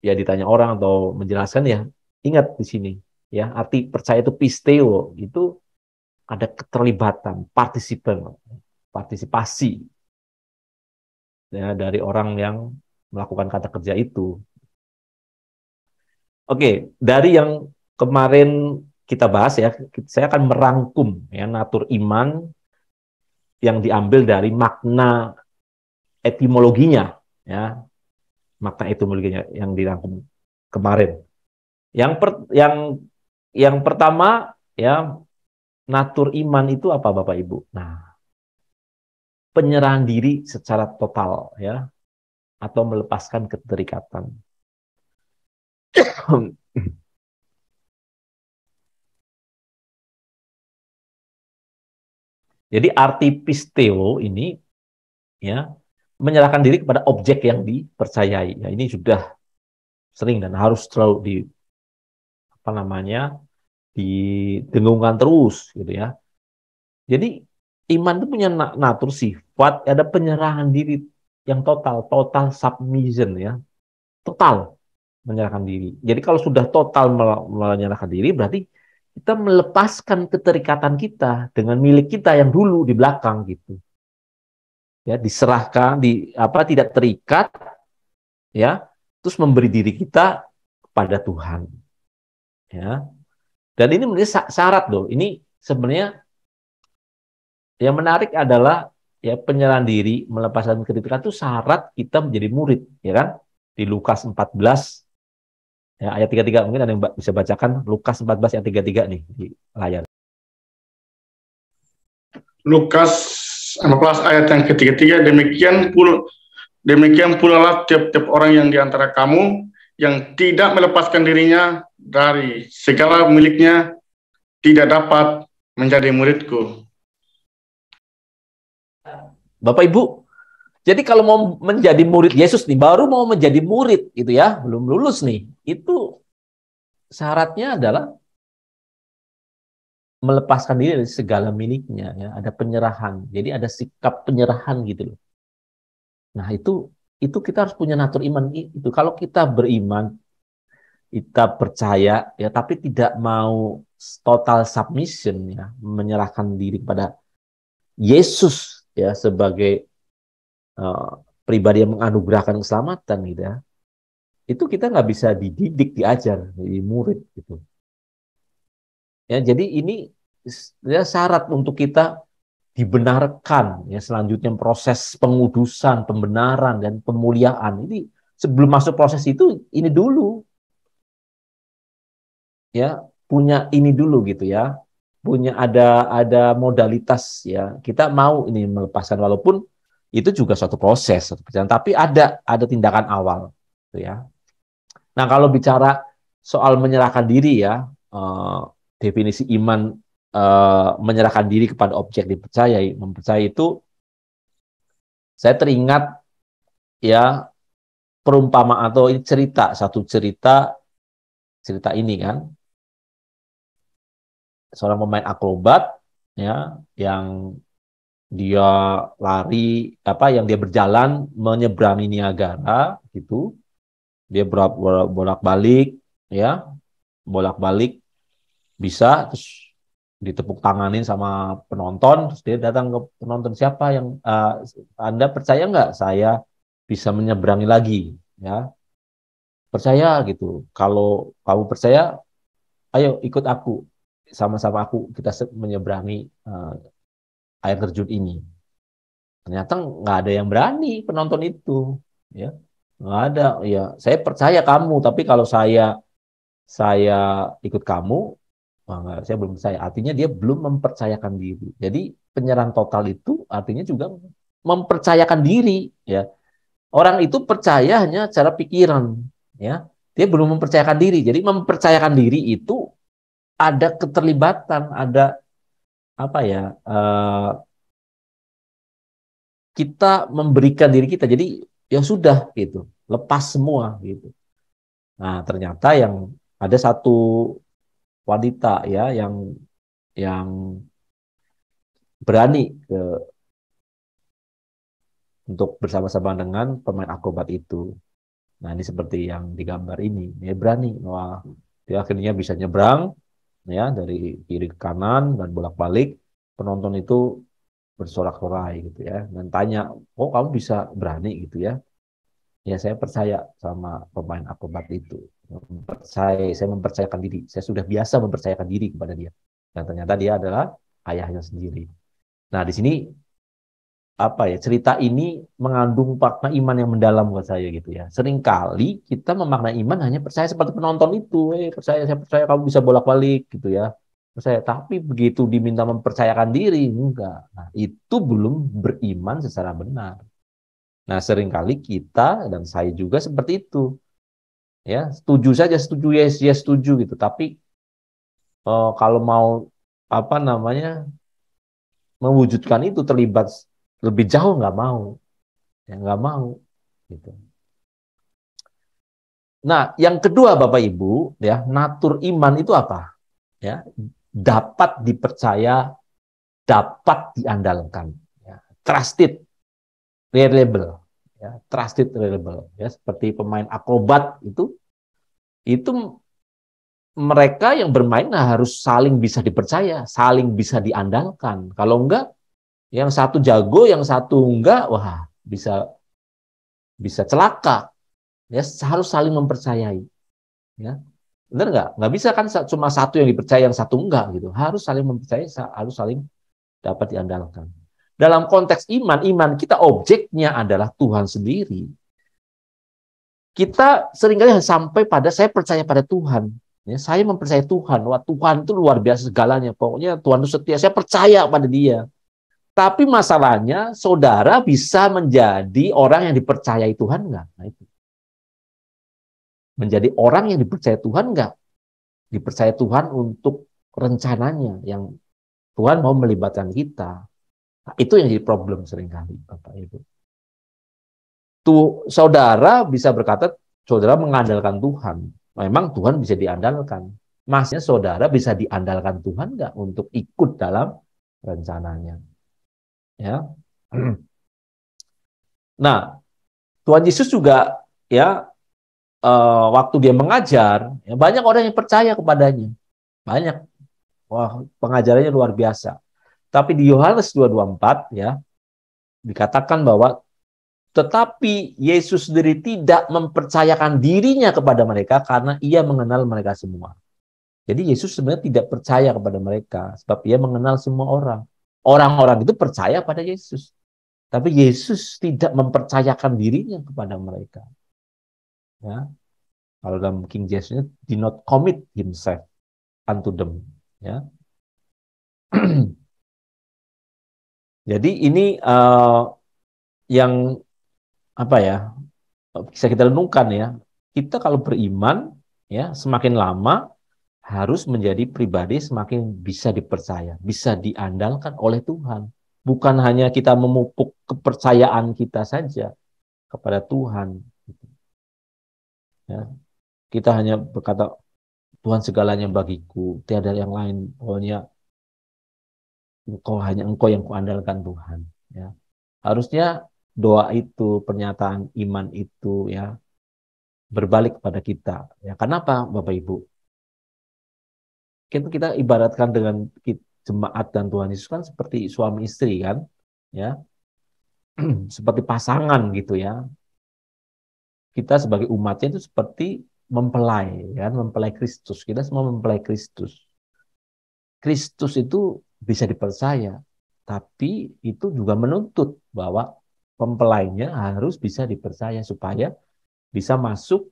ya ditanya orang atau menjelaskan ya ingat di sini ya, arti percaya itu pisteo, itu ada keterlibatan, partisipasi ya dari orang yang melakukan kata kerja itu. Oke, dari yang kemarin kita bahas ya, saya akan merangkum ya natur iman yang diambil dari makna etimologinya ya. makna itu mungkin yang dirangkum kemarin. Yang pertama ya, natur iman itu apa Bapak Ibu? Nah, penyerahan diri secara total ya, atau melepaskan keterikatan. Jadi arti pisteo ini ya, menyerahkan diri kepada objek yang dipercayai. Ya, ini sudah sering dan harus selalu apa namanya, didengungkan terus gitu ya. Jadi iman itu punya natur sifat, ada penyerahan diri yang total, total submission ya, total menyerahkan diri. Jadi kalau sudah total menyerahkan diri, berarti kita melepaskan keterikatan kita dengan milik kita yang dulu di belakang gitu. Ya, diserahkan, tidak terikat ya, terus memberi diri kita kepada Tuhan ya. Dan ini menjadi syarat loh. Ini sebenarnya yang menarik adalah ya, penyerahan diri, melepaskan keterikatan itu syarat kita menjadi murid, ya kan? Di Lukas 14 ya, ayat 33, mungkin ada yang bisa bacakan Lukas 14 ayat 33 nih di layar. Lukas 14 ayat yang ke-33, demikian pula lah tiap-tiap orang yang diantara kamu yang tidak melepaskan dirinya dari segala miliknya tidak dapat menjadi muridku. Bapak Ibu, jadi kalau mau menjadi murid Yesus nih, baru mau menjadi murid gitu ya, belum lulus nih, itu syaratnya adalah melepaskan diri dari segala miliknya ya, ada penyerahan. Jadi ada sikap penyerahan gitu loh. Nah, itu kita harus punya natur iman itu. Kalau kita beriman, kita percaya ya, tapi tidak mau total submission ya, menyerahkan diri kepada Yesus ya sebagai pribadi yang menganugerahkan keselamatan gitu ya. Itu kita nggak bisa dididik, diajar, jadi murid gitu. Ya, jadi ini ya syarat untuk kita dibenarkan ya, selanjutnya proses pengudusan, pembenaran dan pemuliaan. Ini sebelum masuk proses itu ini dulu ya, punya ini dulu gitu ya. Punya ada modalitas ya. Kita mau ini melepaskan, walaupun itu juga suatu proses, suatu perjalanan, tapi ada tindakan awal gitu ya. Nah, kalau bicara soal menyerahkan diri ya, definisi iman, menyerahkan diri kepada objek dipercayai, mempercayai itu, saya teringat ya perumpamaan atau cerita ini kan, seorang pemain akrobat ya, yang dia yang dia berjalan menyeberangi Niagara gitu, dia bolak-balik ya, bolak-balik bisa, terus ditepuk tanganin sama penonton, terus dia datang ke penonton, siapa yang Anda percaya nggak saya bisa menyeberangi lagi ya, percaya gitu, kalau kamu percaya ayo ikut aku, sama-sama aku kita menyeberangi air terjun ini. Ternyata nggak ada yang berani penonton itu ya, nggak ada ya, saya percaya kamu tapi kalau saya ikut kamu, enggak, saya belum percaya. Artinya dia belum mempercayakan diri. Jadi penyerahan total itu artinya juga mempercayakan diri ya. Orang itu percaya hanya cara pikiran ya. Dia belum mempercayakan diri. Jadi mempercayakan diri itu ada keterlibatan, ada apa ya? Kita memberikan diri kita. Jadi ya sudah gitu, lepas semua gitu. Nah, ternyata yang ada satu wanita ya, yang berani untuk bersama-sama dengan pemain akrobat itu. Nah, ini seperti yang digambar ini. Dia berani, wah, dia akhirnya bisa nyebrang ya dari kiri ke kanan dan bolak-balik. Penonton itu bersorak-sorai gitu ya, dan tanya, "Oh, kamu bisa berani gitu ya?" Ya, saya percaya sama pemain akrobat itu. Saya mempercayakan diri. Saya sudah biasa mempercayakan diri kepada dia. Dan ternyata dia adalah ayahnya sendiri. Nah, di sini cerita ini mengandung makna iman yang mendalam buat saya gitu ya. Seringkali kita memaknai iman hanya percaya seperti penonton itu, saya percaya kamu bisa bolak-balik gitu ya. Percaya, tapi begitu diminta mempercayakan diri, enggak. Nah, itu belum beriman secara benar. Nah, seringkali kita dan saya juga seperti itu. Ya, setuju saja, setuju, yes, yes, setuju gitu. Tapi kalau mau mewujudkan itu terlibat lebih jauh nggak mau, ya nggak mau gitu. Nah, yang kedua Bapak Ibu, ya natur iman itu apa? Ya, dapat dipercaya, dapat diandalkan, ya. Trusted, reliable, ya, trusted, reliable, ya seperti pemain akrobat itu mereka yang bermain harus saling bisa dipercaya, saling bisa diandalkan. Kalau enggak, yang satu jago, yang satu enggak, wah bisa bisa celaka. Ya harus saling mempercayai. Ya, benar nggak? Nggak bisa kan cuma satu yang dipercaya, yang satu enggak gitu. Harus saling mempercayai, harus saling dapat diandalkan. Dalam konteks iman, iman kita objeknya adalah Tuhan sendiri. Kita seringkali sampai pada saya percaya pada Tuhan. Ya, saya mempercayai Tuhan. Wah, Tuhan itu luar biasa segalanya. Pokoknya Tuhan itu setia. Saya percaya pada Dia. Tapi masalahnya, saudara bisa menjadi orang yang dipercayai Tuhan nggak? Nah, itu. Menjadi orang yang dipercaya Tuhan nggak? Dipercaya Tuhan untuk rencananya yang Tuhan mau melibatkan kita. Nah, itu yang jadi problem seringkali, Bapak Ibu. Tuh, saudara bisa berkata, saudara mengandalkan Tuhan. Memang Tuhan bisa diandalkan. Maksudnya saudara bisa diandalkan Tuhan nggak untuk ikut dalam rencananya? Ya. Nah, Tuhan Yesus juga ya waktu dia mengajar, ya, banyak orang yang percaya kepadanya. Banyak. Wah, pengajarannya luar biasa. Tapi di Yohanes 2:24 ya dikatakan bahwa tetapi Yesus sendiri tidak mempercayakan dirinya kepada mereka karena ia mengenal mereka semua. Jadi Yesus sebenarnya tidak percaya kepada mereka sebab ia mengenal semua orang. Orang-orang itu percaya pada Yesus. Tapi Yesus tidak mempercayakan dirinya kepada mereka. Ya. Kalau dalam King James-nya did not commit himself unto them. Ya. Jadi ini yang bisa kita renungkan ya. Kita kalau beriman ya semakin lama harus menjadi pribadi semakin bisa dipercaya, bisa diandalkan oleh Tuhan. Bukan hanya kita memupuk kepercayaan kita saja kepada Tuhan. Ya. Kita hanya berkata, Tuhan segalanya bagiku, tiada yang lain. Pokoknya Engkau yang kuandalkan Tuhan. Ya. Harusnya doa itu, pernyataan iman itu ya berbalik kepada kita. Ya, kenapa Bapak Ibu? Kita ibaratkan dengan jemaat dan Tuhan Yesus kan seperti suami istri kan, ya, seperti pasangan gitu ya. Kita sebagai umatnya itu seperti mempelai, kan, mempelai Kristus. Kita semua mempelai Kristus. Kristus itu bisa dipercaya, tapi itu juga menuntut bahwa mempelainya harus bisa dipercaya supaya bisa masuk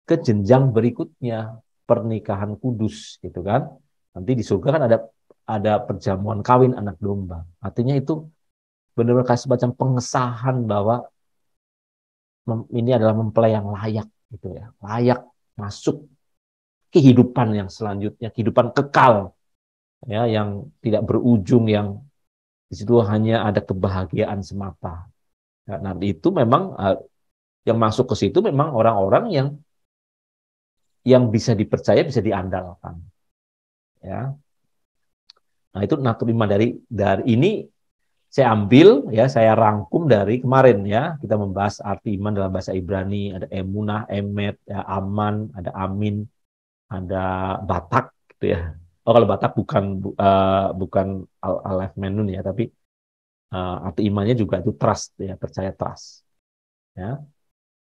ke jenjang berikutnya, pernikahan kudus gitu kan. Nanti di surga kan ada perjamuan kawin anak domba. Artinya itu benar-benar kasih semacam pengesahan bahwa ini adalah mempelai yang layak gitu ya. Layak masuk kehidupan yang selanjutnya, kehidupan kekal ya yang tidak berujung, yang di situ hanya ada kebahagiaan semata. Nah, itu memang yang masuk ke situ memang orang-orang yang bisa dipercaya, bisa diandalkan. Ya. Nah, itu natur iman dari ini saya ambil ya, saya rangkum dari kemarin ya. Kita membahas arti iman dalam bahasa Ibrani, ada emunah, emet, ya, aman, ada amin, ada batak gitu ya. Oh, kalau batak bukan alef menun ya, tapi arti imannya juga itu trust ya, percaya trust. Ya.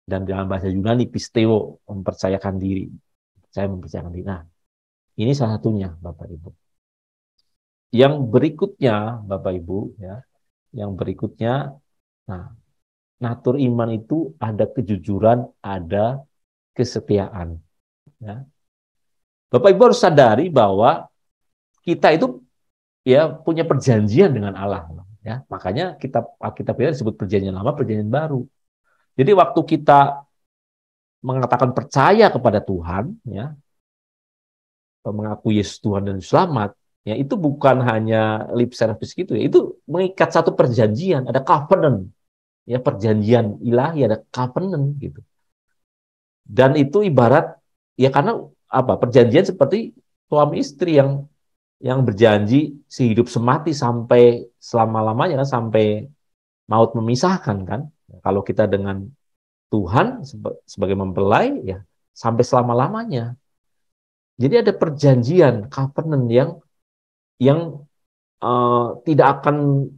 Dan dalam bahasa Yunani pisteo, mempercayakan diri. Saya mempercayakan diri. Nah, ini salah satunya Bapak Ibu. Yang berikutnya Bapak Ibu ya, yang berikutnya. Nah, natur iman itu ada kejujuran, ada kesetiaan. Ya. Bapak Ibu harus sadari bahwa kita itu ya punya perjanjian dengan Allah. Ya, makanya kita disebut perjanjian lama, perjanjian baru. Jadi waktu kita mengatakan percaya kepada Tuhan, ya, mengaku Yesus Tuhan dan Selamat, ya itu bukan hanya lip service gitu ya, itu mengikat satu perjanjian, ada covenant, ya perjanjian ilahi, ada covenant gitu. Dan itu ibarat ya karena apa? Perjanjian seperti suami istri yang berjanji sehidup semati sampai selama-lamanya kan, sampai maut memisahkan kan. Kalau kita dengan Tuhan sebagai mempelai ya sampai selama-lamanya. Jadi ada perjanjian covenant yang tidak akan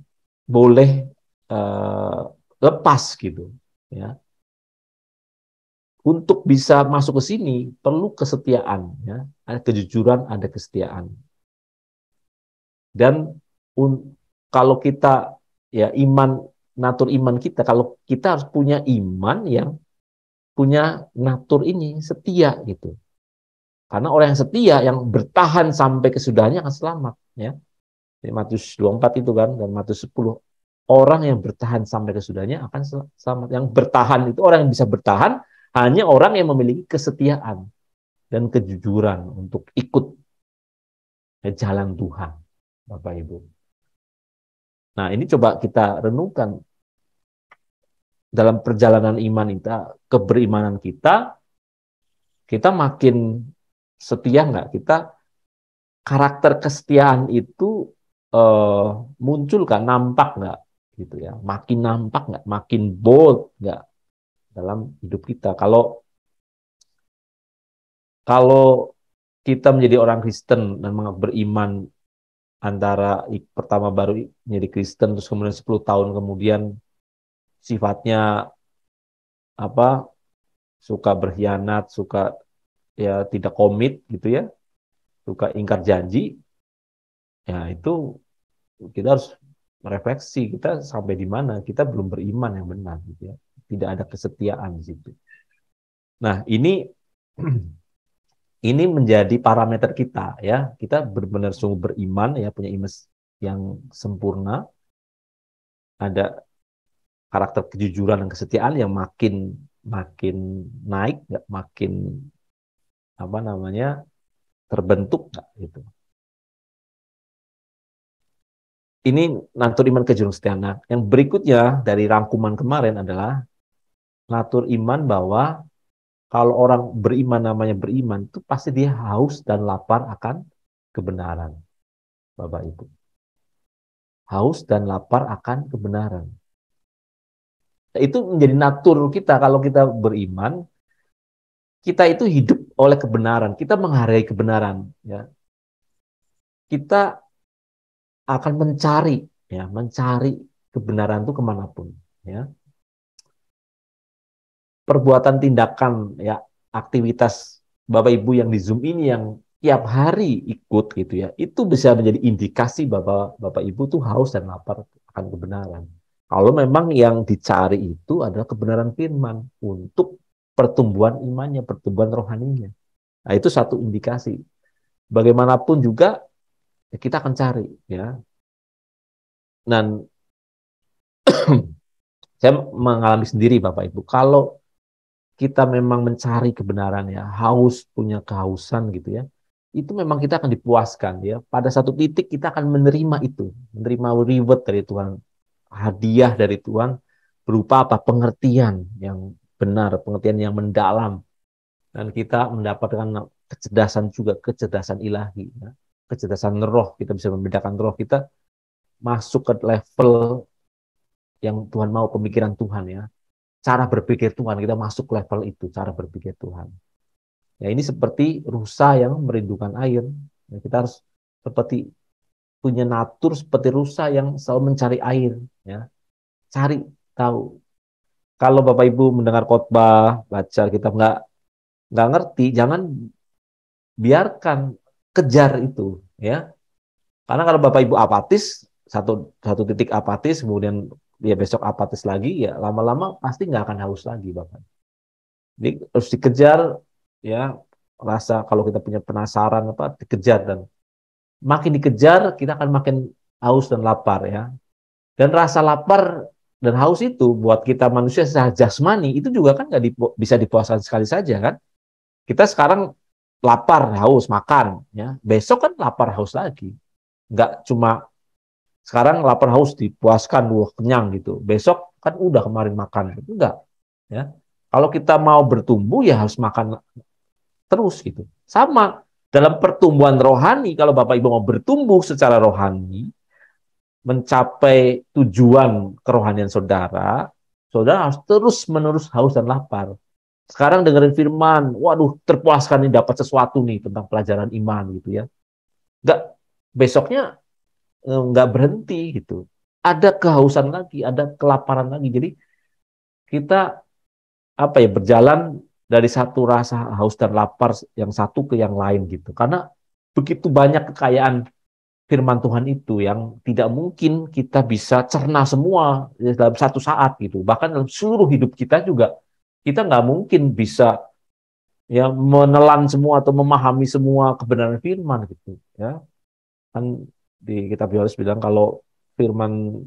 boleh lepas gitu ya. Untuk bisa masuk ke sini perlu kesetiaan ya, ada kejujuran, ada kesetiaan. Dan kalau kita ya natur iman kita, kalau kita harus punya iman yang punya natur ini setia gitu. Karena orang yang setia yang bertahan sampai kesudahannya akan selamat ya. Di Matius 24 itu kan, dan Matius 10. Orang yang bertahan sampai kesudahannya akan selamat. Yang bertahan itu, orang yang bisa bertahan hanya orang yang memiliki kesetiaan dan kejujuran untuk ikut jalan Tuhan, Bapak Ibu. Nah, ini coba kita renungkan dalam perjalanan iman kita, keberimanan kita makin setia nggak? Kita karakter kesetiaan itu muncul kan, nampak nggak gitu ya, makin nampak nggak, makin bold nggak dalam hidup kita. Kalau kita menjadi orang Kristen dan beriman antara pertama baru menjadi Kristen terus kemudian 10 tahun kemudian sifatnya apa, suka berkhianat, suka ya tidak komit gitu ya, suka ingkar janji, ya itu kita harus merefleksi kita sampai di mana kita belum beriman yang benar gitu ya. Tidak ada kesetiaan di situ. Nah, ini menjadi parameter kita ya. Kita benar-benar sungguh beriman ya, punya iman yang sempurna. Ada karakter kejujuran dan kesetiaan yang makin naik, makin apa namanya terbentuk gitu. Ini natur iman kejujuran kesetiaan. Nah, yang berikutnya dari rangkuman kemarin adalah natur iman bahwa kalau orang beriman namanya beriman itu pasti dia haus dan lapar akan kebenaran, Bapak Ibu. Haus dan lapar akan kebenaran. Itu menjadi natur kita kalau kita beriman, kita itu hidup oleh kebenaran, kita menghargai kebenaran ya. Kita akan mencari kebenaran itu kemanapun ya. Perbuatan tindakan ya, aktivitas Bapak Ibu yang di Zoom ini yang tiap hari ikut gitu ya, itu bisa menjadi indikasi bahwa Bapak Ibu tuh haus dan lapar akan kebenaran. Kalau memang yang dicari itu adalah kebenaran firman untuk pertumbuhan imannya, pertumbuhan rohaninya. Nah, itu satu indikasi. Bagaimanapun juga ya kita akan cari ya. Dan saya mengalami sendiri Bapak Ibu, kalau kita memang mencari kebenaran ya, haus, punya kehausan gitu ya, itu memang kita akan dipuaskan ya. Pada satu titik kita akan menerima itu, menerima reward dari Tuhan, hadiah dari Tuhan berupa apa? Pengertian yang benar, pengertian yang mendalam, dan kita mendapatkan kecerdasan juga, kecerdasan ilahi, ya. Kecerdasan roh, kita bisa membedakan roh kita masuk ke level yang Tuhan mau, pemikiran Tuhan ya. Cara berpikir Tuhan, kita masuk level itu, cara berpikir Tuhan. Ya ini seperti rusa yang merindukan air. Ya, kita harus seperti punya natur seperti rusa yang selalu mencari air. Ya, cari tahu. Kalau Bapak Ibu mendengar khotbah, baca kitab nggak ngerti, jangan biarkan, kejar itu. Ya, karena kalau Bapak Ibu apatis, satu titik apatis, kemudian dia besok apatis lagi, ya lama-lama pasti nggak akan haus lagi, Bapak. Jadi harus dikejar, ya, rasa kalau kita punya penasaran apa, dikejar, dan makin dikejar kita akan makin haus dan lapar, ya. Dan rasa lapar dan haus itu buat kita manusia secara jasmani itu juga kan nggak bisa dipuaskan sekali saja, kan. Kita sekarang lapar, haus, makan, ya. Besok kan lapar, haus lagi. Nggak cuma sekarang lapar, haus dipuaskan, wah kenyang gitu. Besok kan udah kemarin makan, enggak, ya. Kalau kita mau bertumbuh ya harus makan terus gitu. Sama dalam pertumbuhan rohani, kalau Bapak Ibu mau bertumbuh secara rohani, mencapai tujuan kerohanian saudara, saudara harus terus-menerus haus dan lapar. Sekarang dengerin firman, waduh terpuaskan nih, dapat sesuatu nih tentang pelajaran iman gitu ya. Enggak, besoknya nggak berhenti gitu. Ada kehausan lagi, ada kelaparan lagi. Jadi kita apa ya, berjalan dari satu rasa haus dan lapar yang satu ke yang lain gitu. Karena begitu banyak kekayaan firman Tuhan itu yang tidak mungkin kita bisa cerna semua dalam satu saat gitu. Bahkan dalam seluruh hidup kita juga kita nggak mungkin bisa ya menelan semua atau memahami semua kebenaran firman gitu ya. Kan di kitab Yohanes bilang kalau firman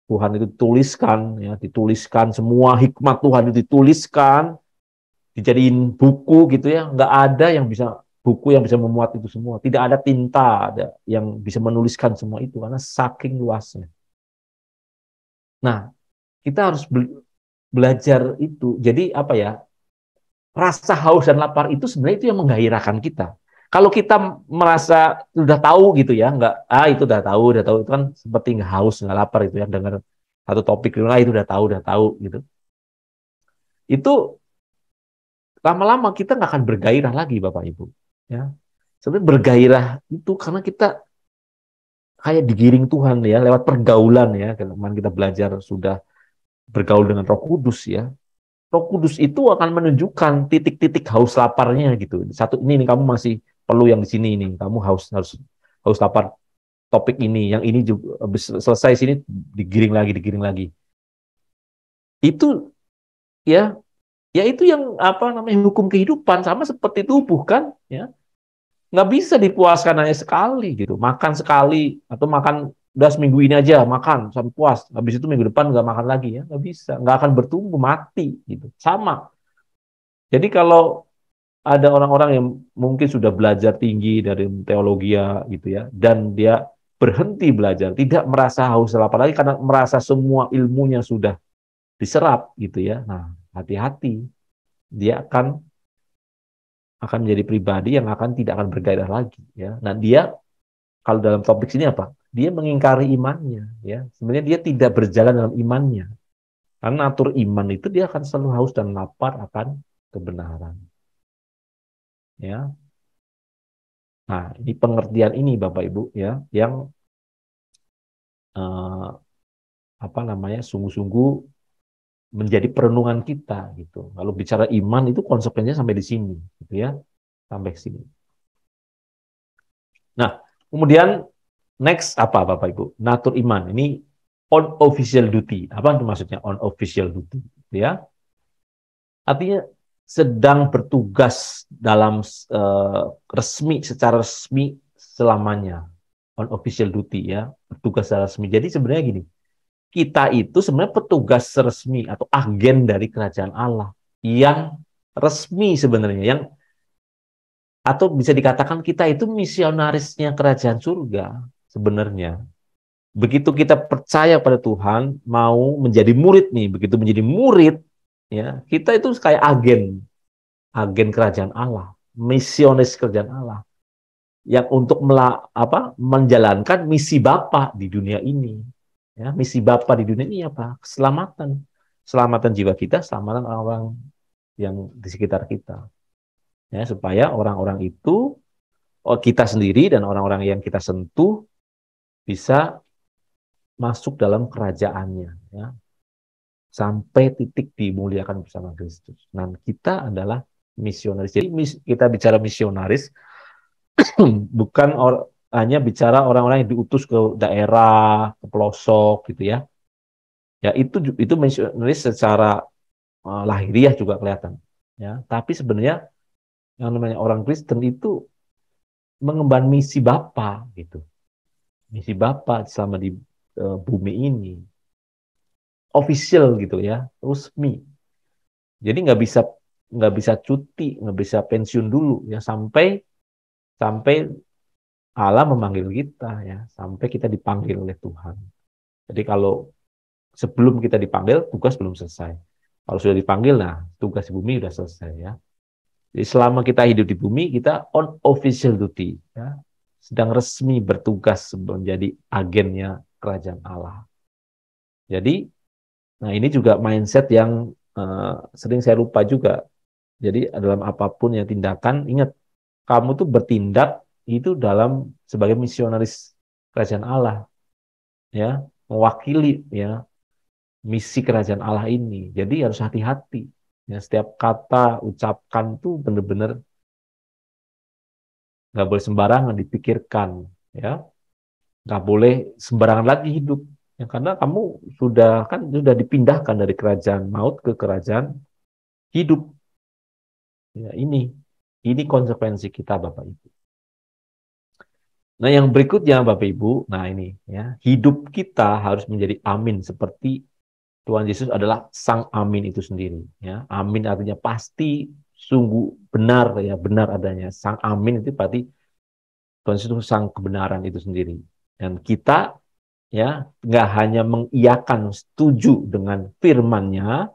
Tuhan itu dituliskan, ya, dituliskan semua hikmat Tuhan itu dituliskan, dijadiin buku gitu ya, nggak ada yang bisa buku yang bisa memuat itu semua. Tidak ada tinta ada yang bisa menuliskan semua itu karena saking luasnya. Nah, kita harus belajar itu. Jadi apa ya? Rasa haus dan lapar itu sebenarnya itu yang menggairahkan kita. Kalau kita merasa udah tahu gitu ya, nggak itu udah tahu itu kan seperti nggak haus nggak lapar itu ya, dengar satu topik itu udah tahu gitu. Itu lama-lama kita nggak akan bergairah lagi, Bapak Ibu. Ya, sebenarnya bergairah itu karena kita kayak digiring Tuhan ya lewat pergaulan ya. Kemarin kita belajar sudah bergaul dengan Roh Kudus ya. Roh Kudus itu akan menunjukkan titik-titik haus laparnya gitu. Satu ini nih kamu masih perlu yang di sini ini. Kamu haus haus lapar topik ini. Yang ini juga habis selesai sini digiring lagi. Itu ya ya itu yang apa namanya hukum kehidupan, sama seperti tubuh kan ya. Nggak bisa dipuaskan hanya sekali gitu. Makan sekali atau makan udah seminggu ini aja makan sampai puas. Habis itu minggu depan nggak makan lagi ya, nggak bisa. Nggak akan bertumbuh, mati gitu. Sama. Jadi kalau ada orang-orang yang mungkin sudah belajar tinggi dari teologi gitu ya, dan dia berhenti belajar, tidak merasa haus lapar lagi karena merasa semua ilmunya sudah diserap gitu ya. Nah, hati-hati. Dia akan menjadi pribadi yang tidak akan bergairah lagi ya. Nah, dia kalau dalam topik sini apa? Dia mengingkari imannya ya. Sebenarnya dia tidak berjalan dalam imannya. Karena atur iman itu dia akan selalu haus dan lapar akan kebenaran. Ya. Nah, ini pengertian ini Bapak Ibu ya yang eh, apa namanya? Sungguh-sungguh menjadi perenungan kita gitu. Kalau bicara iman itu konsekuensinya sampai di sini gitu ya. Sampai ke sini. Nah, kemudian next apa Bapak Ibu? Natur iman. Ini on official duty. Apa itu maksudnya on official duty? Ya, artinya sedang bertugas dalam secara resmi selamanya. On official duty ya, bertugas secara resmi. Jadi sebenarnya gini, kita itu sebenarnya petugas resmi atau agen dari kerajaan Allah yang resmi sebenarnya, yang atau bisa dikatakan kita itu misionarisnya kerajaan surga sebenarnya. Begitu kita percaya pada Tuhan, mau menjadi murid nih, begitu menjadi murid, ya kita itu kayak agen kerajaan Allah, misionis kerajaan Allah, yang untuk menjalankan misi Bapa di dunia ini. Ya, misi Bapa di dunia ini apa? Keselamatan, keselamatan jiwa kita, keselamatan orang-orang yang di sekitar kita. Ya, supaya orang-orang itu, kita sendiri dan orang-orang yang kita sentuh bisa masuk dalam kerajaannya, ya, sampai titik dimuliakan bersama Kristus. Nah, kita adalah misionaris. Jadi kita bicara misionaris bukan hanya bicara orang-orang yang diutus ke daerah, ke pelosok gitu ya. Ya itu misionaris secara lahiriah juga kelihatan. Ya, tapi sebenarnya yang namanya orang Kristen itu mengemban misi Bapa gitu. Misi Bapa selama di bumi ini. Official gitu ya, resmi. Jadi nggak bisa cuti, nggak bisa pensiun dulu ya sampai sampai Allah memanggil kita ya, sampai kita dipanggil oleh Tuhan. Jadi kalau sebelum kita dipanggil, tugas belum selesai. Kalau sudah dipanggil, nah tugas di bumi sudah selesai ya. Jadi selama kita hidup di bumi, kita on official duty ya, sedang resmi bertugas menjadi agennya kerajaan Allah. Jadi, nah ini juga mindset yang sering saya lupa juga. Jadi dalam apapun yang tindakan, ingat kamu tuh bertindak itu dalam sebagai misionaris kerajaan Allah, ya, mewakili ya misi kerajaan Allah ini. Jadi harus hati-hati. Ya, setiap kata ucapkan tuh benar-benar nggak boleh sembarangan dipikirkan, ya, nggak boleh sembarangan lagi hidup. Ya, karena kamu sudah dipindahkan dari kerajaan maut ke kerajaan hidup. Ya, ini konsekuensi kita, Bapak Ibu. Nah, yang berikutnya Bapak Ibu, nah ini ya, hidup kita harus menjadi amin seperti Tuhan Yesus adalah sang amin itu sendiri ya. Amin artinya pasti, sungguh benar ya, benar adanya. Sang amin itu berarti Tuhan Yesus itu sang kebenaran itu sendiri. Dan kita ya nggak hanya mengiyakan, setuju dengan firman-Nya,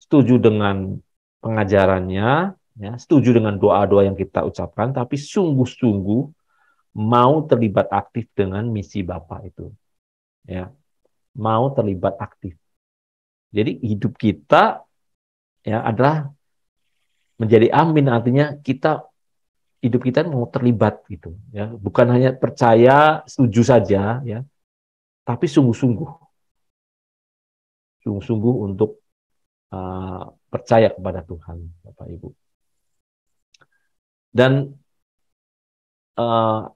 setuju dengan pengajarannya, ya, setuju dengan doa-doa yang kita ucapkan, tapi sungguh-sungguh mau terlibat aktif dengan misi Bapa itu, ya, mau terlibat aktif. Jadi hidup kita ya adalah menjadi amin, artinya hidup kita mau terlibat gitu, ya, bukan hanya percaya, setuju saja, ya, tapi sungguh-sungguh, sungguh-sungguh untuk percaya kepada Tuhan, Bapak Ibu. Dan uh,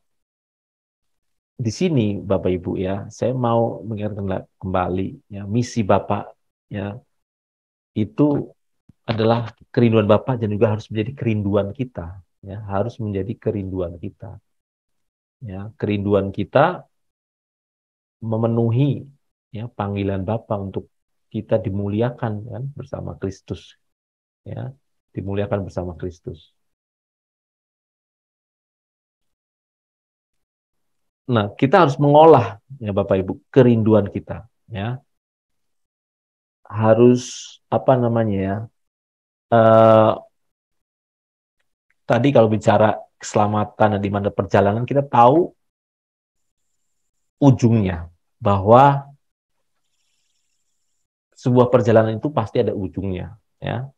di sini Bapak Ibu ya, saya mau mengingatkan kembali ya, misi Bapak ya itu adalah kerinduan Bapak dan juga harus menjadi kerinduan kita ya, harus menjadi kerinduan kita. Ya, kerinduan kita memenuhi ya panggilan Bapa untuk kita dimuliakan kan bersama Kristus ya, dimuliakan bersama Kristus. Nah, kita harus mengolah ya Bapak Ibu kerinduan kita ya. Harus apa namanya ya? Tadi kalau bicara keselamatan dan di mana perjalanan kita tahu ujungnya bahwa sebuah perjalanan itu pasti ada ujungnya ya.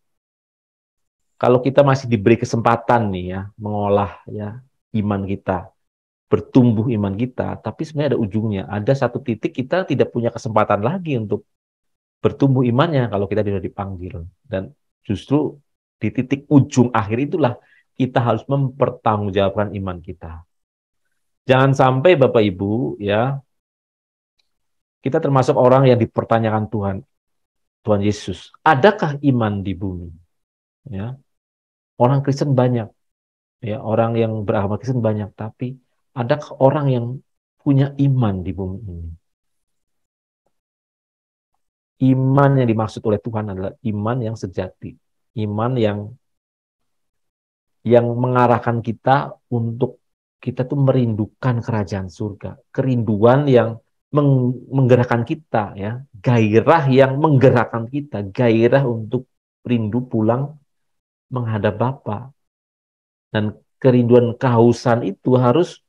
Kalau kita masih diberi kesempatan nih ya mengolah ya iman kita, bertumbuh iman kita, tapi sebenarnya ada ujungnya. Ada satu titik kita tidak punya kesempatan lagi untuk bertumbuh imannya kalau kita tidak dipanggil. Dan justru di titik ujung akhir itulah kita harus mempertanggungjawabkan iman kita. Jangan sampai Bapak Ibu ya, kita termasuk orang yang dipertanyakan Tuhan Yesus. Adakah iman di bumi? Ya, orang Kristen banyak, ya orang yang beragama Kristen banyak, tapi adakah orang yang punya iman di bumi ini? Iman yang dimaksud oleh Tuhan adalah iman yang sejati, iman yang mengarahkan kita untuk kita tuh merindukan kerajaan surga, kerinduan yang menggerakkan kita ya, gairah yang menggerakkan kita, gairah untuk rindu pulang menghadap Bapa. Dan kerinduan kehausan itu harus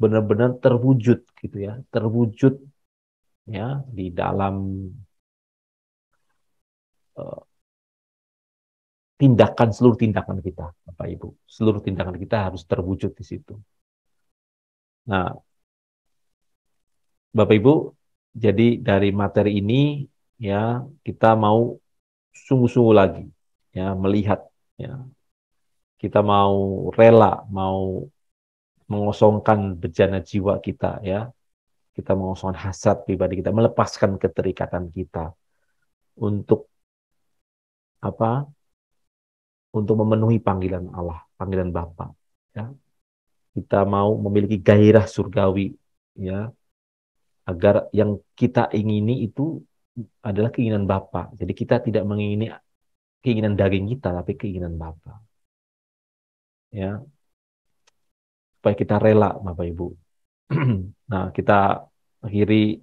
benar-benar terwujud gitu ya, terwujud ya di dalam seluruh tindakan kita, Bapak Ibu. Seluruh tindakan kita harus terwujud di situ. Nah, Bapak Ibu, jadi dari materi ini ya kita mau sungguh-sungguh lagi ya melihat ya. Kita mau rela, mau mengosongkan bejana jiwa kita, ya. Kita mengosongkan hasrat pribadi kita, melepaskan keterikatan kita untuk apa? Untuk memenuhi panggilan Allah, panggilan Bapa. Ya. Kita mau memiliki gairah surgawi, ya, agar yang kita ingini itu adalah keinginan Bapa. Jadi kita tidak mengingini keinginan daging kita, tapi keinginan Bapa. Ya, supaya kita rela, Bapak Ibu. Nah, kita akhiri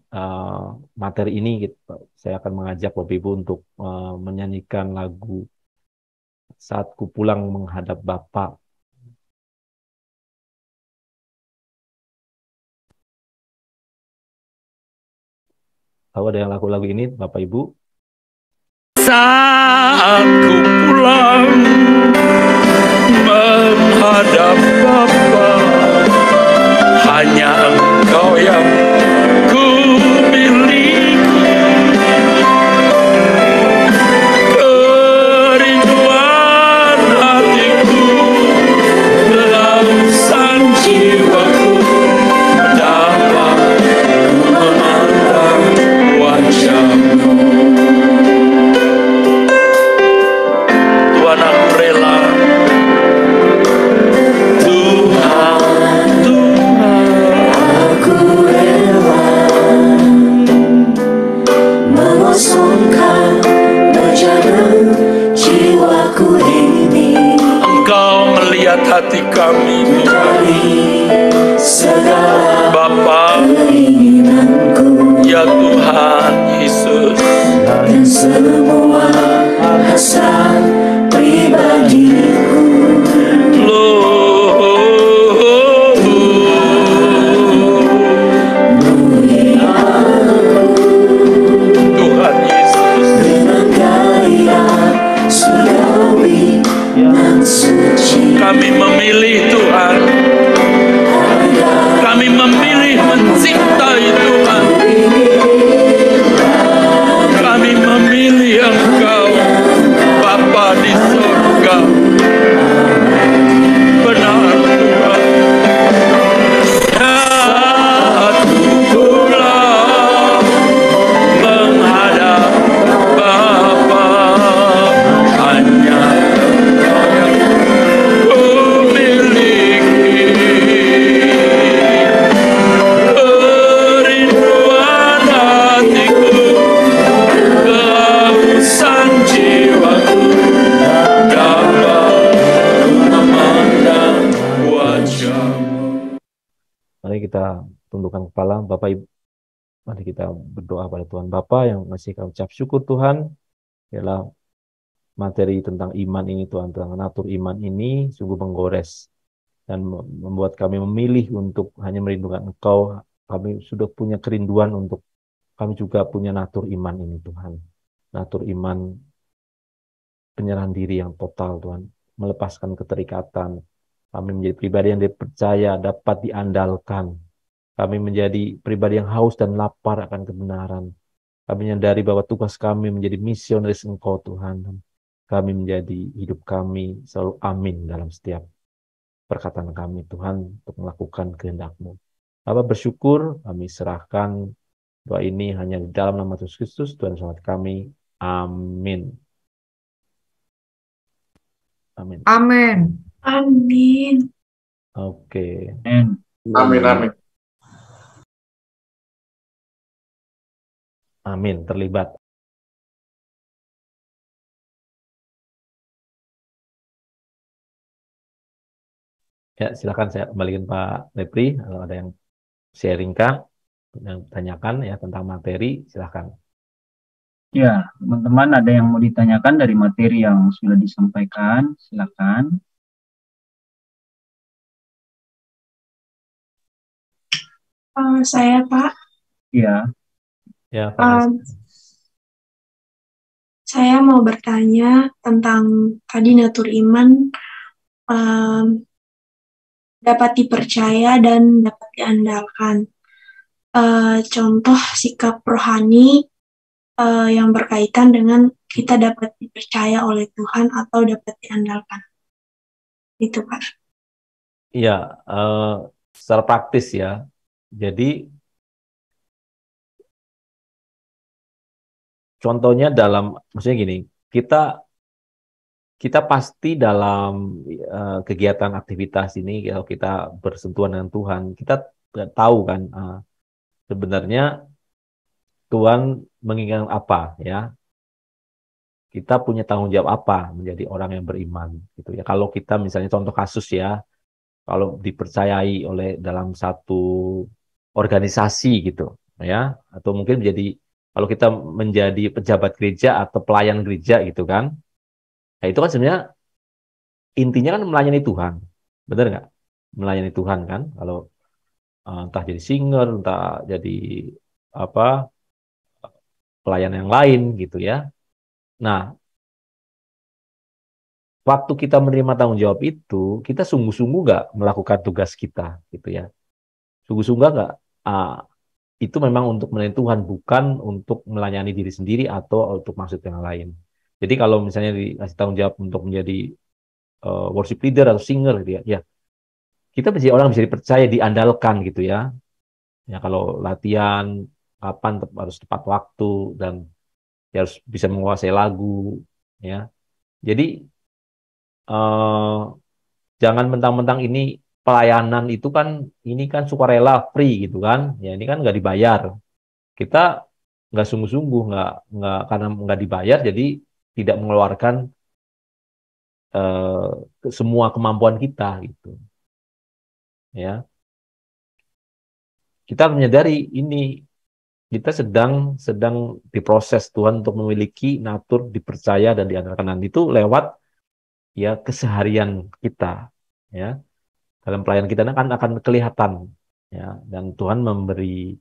materi ini. Saya akan mengajak Bapak Ibu untuk menyanyikan lagu Saat Ku Pulang Menghadap Bapa. Tahu ada yang lagu-lagu ini, Bapak Ibu? Saat ku pulang menghadap Bapa, hanya Engkau yang ku miliki. Kerinduan hatiku, lausan jiwaku, dapat memandang wajah-Mu. Tuhan, aku rela. Tuhan, Aku rela mengosongkan bejana jiwaku ini Engkau melihat hati kami, Tuhan. dari segala Bapa, keinginanku ya Tuhan Yesus, dan semua hasrat pribadiku. Tuhan Yesus, Dengan gairah surgawi yang suci, kami memilih Tuhan, kami memilih mencintai Tuhan, kami memilih Engkau, Bapa di surga. Benar Tuhan. Saat ku pulang menghadap Bapa, hanya Engkau yang ku miliki. Kerinduan hatiku, kehausan jiwaku, dapat memandang wajah-Mu. Mari kita tundukkan kepala, Bapak Ibu. Mari kita berdoa pada Tuhan Bapa yang masih kami ucap syukur Tuhan. Ialah materi tentang iman ini Tuhan, tentang natur iman ini sungguh menggores dan membuat kami memilih untuk hanya merindukan Engkau. Kami sudah punya kerinduan untuk kami juga punya natur iman ini Tuhan. Natur iman penyerahan diri yang total Tuhan, melepaskan keterikatan. Kami menjadi pribadi yang dipercaya, dapat diandalkan. Kami menjadi pribadi yang haus dan lapar akan kebenaran. Kami menyadari bahwa tugas kami menjadi misionaris Engkau Tuhan. Kami menjadi hidup kami selalu amin dalam setiap perkataan kami Tuhan untuk melakukan kehendak-Mu. Bapak bersyukur, kami serahkan doa ini hanya di dalam nama Yesus Kristus, Tuhan selamat kami. Amin. Amin. Amin. Amin. Oke. Amin, amin. Amin. Terlibat. Ya, silakan saya kembalikan Pak Lepri. Kalau ada yang sharing kah, yang tanyakan ya tentang materi, silakan. Ya, teman-teman ada yang mau ditanyakan dari materi yang sudah disampaikan, silakan. Saya Pak, Ya, Ya, Pak. saya mau bertanya tentang tadi natur iman dapat dipercaya dan dapat diandalkan. Contoh sikap rohani yang berkaitan dengan kita dapat dipercaya oleh Tuhan atau dapat diandalkan. Itu Pak. Iya, secara praktis ya. Jadi contohnya maksudnya gini, kita pasti dalam kegiatan aktivitas ini, kalau kita bersentuhan dengan Tuhan, kita tahu kan sebenarnya Tuhan menginginkan apa ya. Kita punya tanggung jawab apa menjadi orang yang beriman gitu ya. Kalau kita misalnya contoh kasus ya, kalau dipercayai oleh dalam satu organisasi gitu ya, atau mungkin kalau kita menjadi pejabat gereja atau pelayan gereja gitu kan, nah itu kan sebenarnya intinya kan melayani Tuhan, benar nggak? Melayani Tuhan kan, kalau entah jadi singer, entah jadi apa pelayan yang lain gitu ya. Nah, waktu kita menerima tanggung jawab itu, kita sungguh-sungguh nggak melakukan tugas kita gitu ya. Sungguh-sungguh nggak, itu memang untuk melayani Tuhan, bukan untuk melayani diri sendiri atau untuk maksud yang lain. Jadi kalau misalnya dikasih tanggung jawab untuk menjadi worship leader atau singer gitu ya, ya kita menjadi orang bisa dipercaya, diandalkan gitu ya. Ya kalau latihan kapan harus tepat waktu dan ya harus bisa menguasai lagu ya. Jadi jangan mentang-mentang ini pelayanan itu kan, ini kan sukarela, free gitu kan. Ya ini kan nggak dibayar. Kita nggak sungguh-sungguh, nggak karena nggak dibayar, jadi tidak mengeluarkan semua kemampuan kita gitu. Ya, kita menyadari ini kita sedang diproses Tuhan untuk memiliki natur dipercaya dan diandalkan, dan itu lewat ya keseharian kita ya. Dalam pelayanan kita kan akan kelihatan ya, dan Tuhan memberi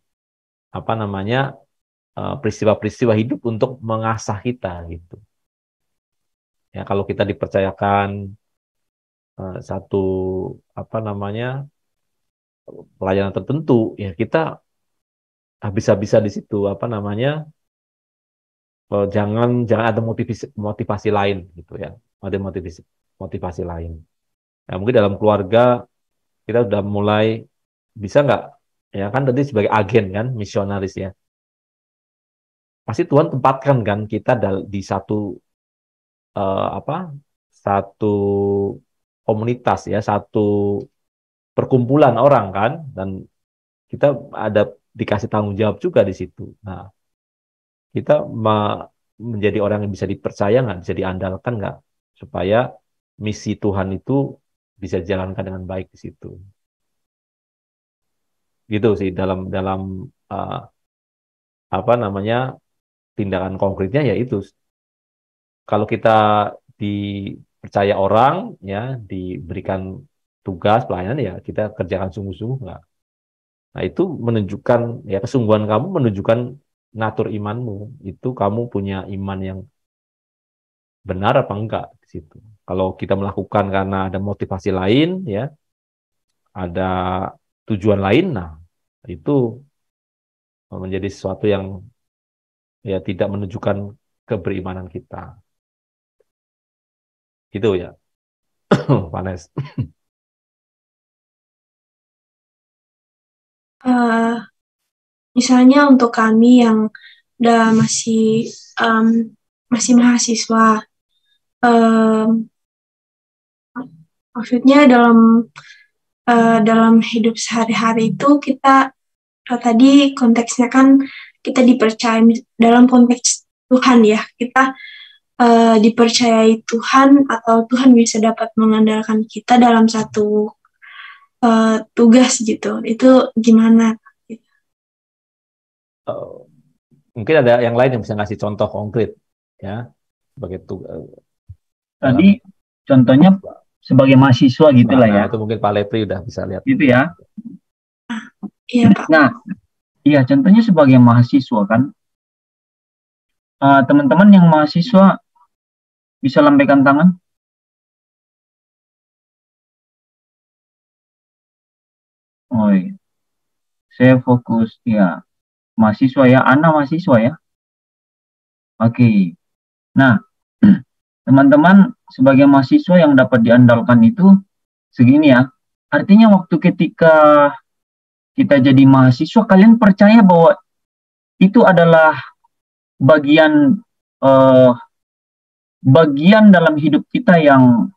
apa namanya peristiwa-peristiwa hidup untuk mengasah kita gitu. Ya kalau kita dipercayakan satu apa namanya pelayanan tertentu, ya kita habis-habisan di situ apa namanya jangan ada motivasi lain gitu ya, ada motivasi lain. Ya, mungkin dalam keluarga kita udah mulai bisa nggak ya kan tadi sebagai agen kan misionaris ya, pasti Tuhan tempatkan kan kita di satu komunitas ya, satu perkumpulan orang kan, dan kita ada dikasih tanggung jawab juga di situ. Nah, kita menjadi orang yang bisa dipercaya nggak, bisa diandalkan nggak, supaya misi Tuhan itu bisa dijalankan dengan baik di situ. Gitu sih dalam dalam uh, apa namanya tindakan konkretnya ya itu. Kalau kita dipercaya orang ya, diberikan tugas pelayanan ya kita kerjakan sungguh-sungguh nggak. Nah, itu menunjukkan ya kesungguhan kamu, menunjukkan natur imanmu. Itu kamu punya iman yang benar apa enggak di situ. Kalau kita melakukan karena ada motivasi lain ya, ada tujuan lain, nah itu menjadi sesuatu yang ya tidak menunjukkan keberimanan kita. Gitu ya. Vanes. Misalnya untuk kami yang udah masih mahasiswa, maksudnya dalam hidup sehari-hari itu kita tadi konteksnya kan kita dipercaya dalam konteks Tuhan ya, kita dipercayai Tuhan atau Tuhan bisa dapat mengandalkan kita dalam satu tugas gitu. Itu gimana? Mungkin ada yang lain yang bisa ngasih contoh konkret ya, begitu. Tadi contohnya sebagai mahasiswa gitu lah ya. Itu mungkin Pak Lepri udah bisa lihat. Gitu ya. Iya Pak. Nah, iya contohnya sebagai mahasiswa kan, teman-teman yang mahasiswa bisa lambaikan tangan. Oh iya. Saya fokus ya mahasiswa ya, anak mahasiswa ya. Oke. Nah, teman-teman sebagai mahasiswa yang dapat diandalkan itu segini ya. artinya waktu ketika kita jadi mahasiswa, kalian percaya bahwa itu adalah bagian bagian dalam hidup kita yang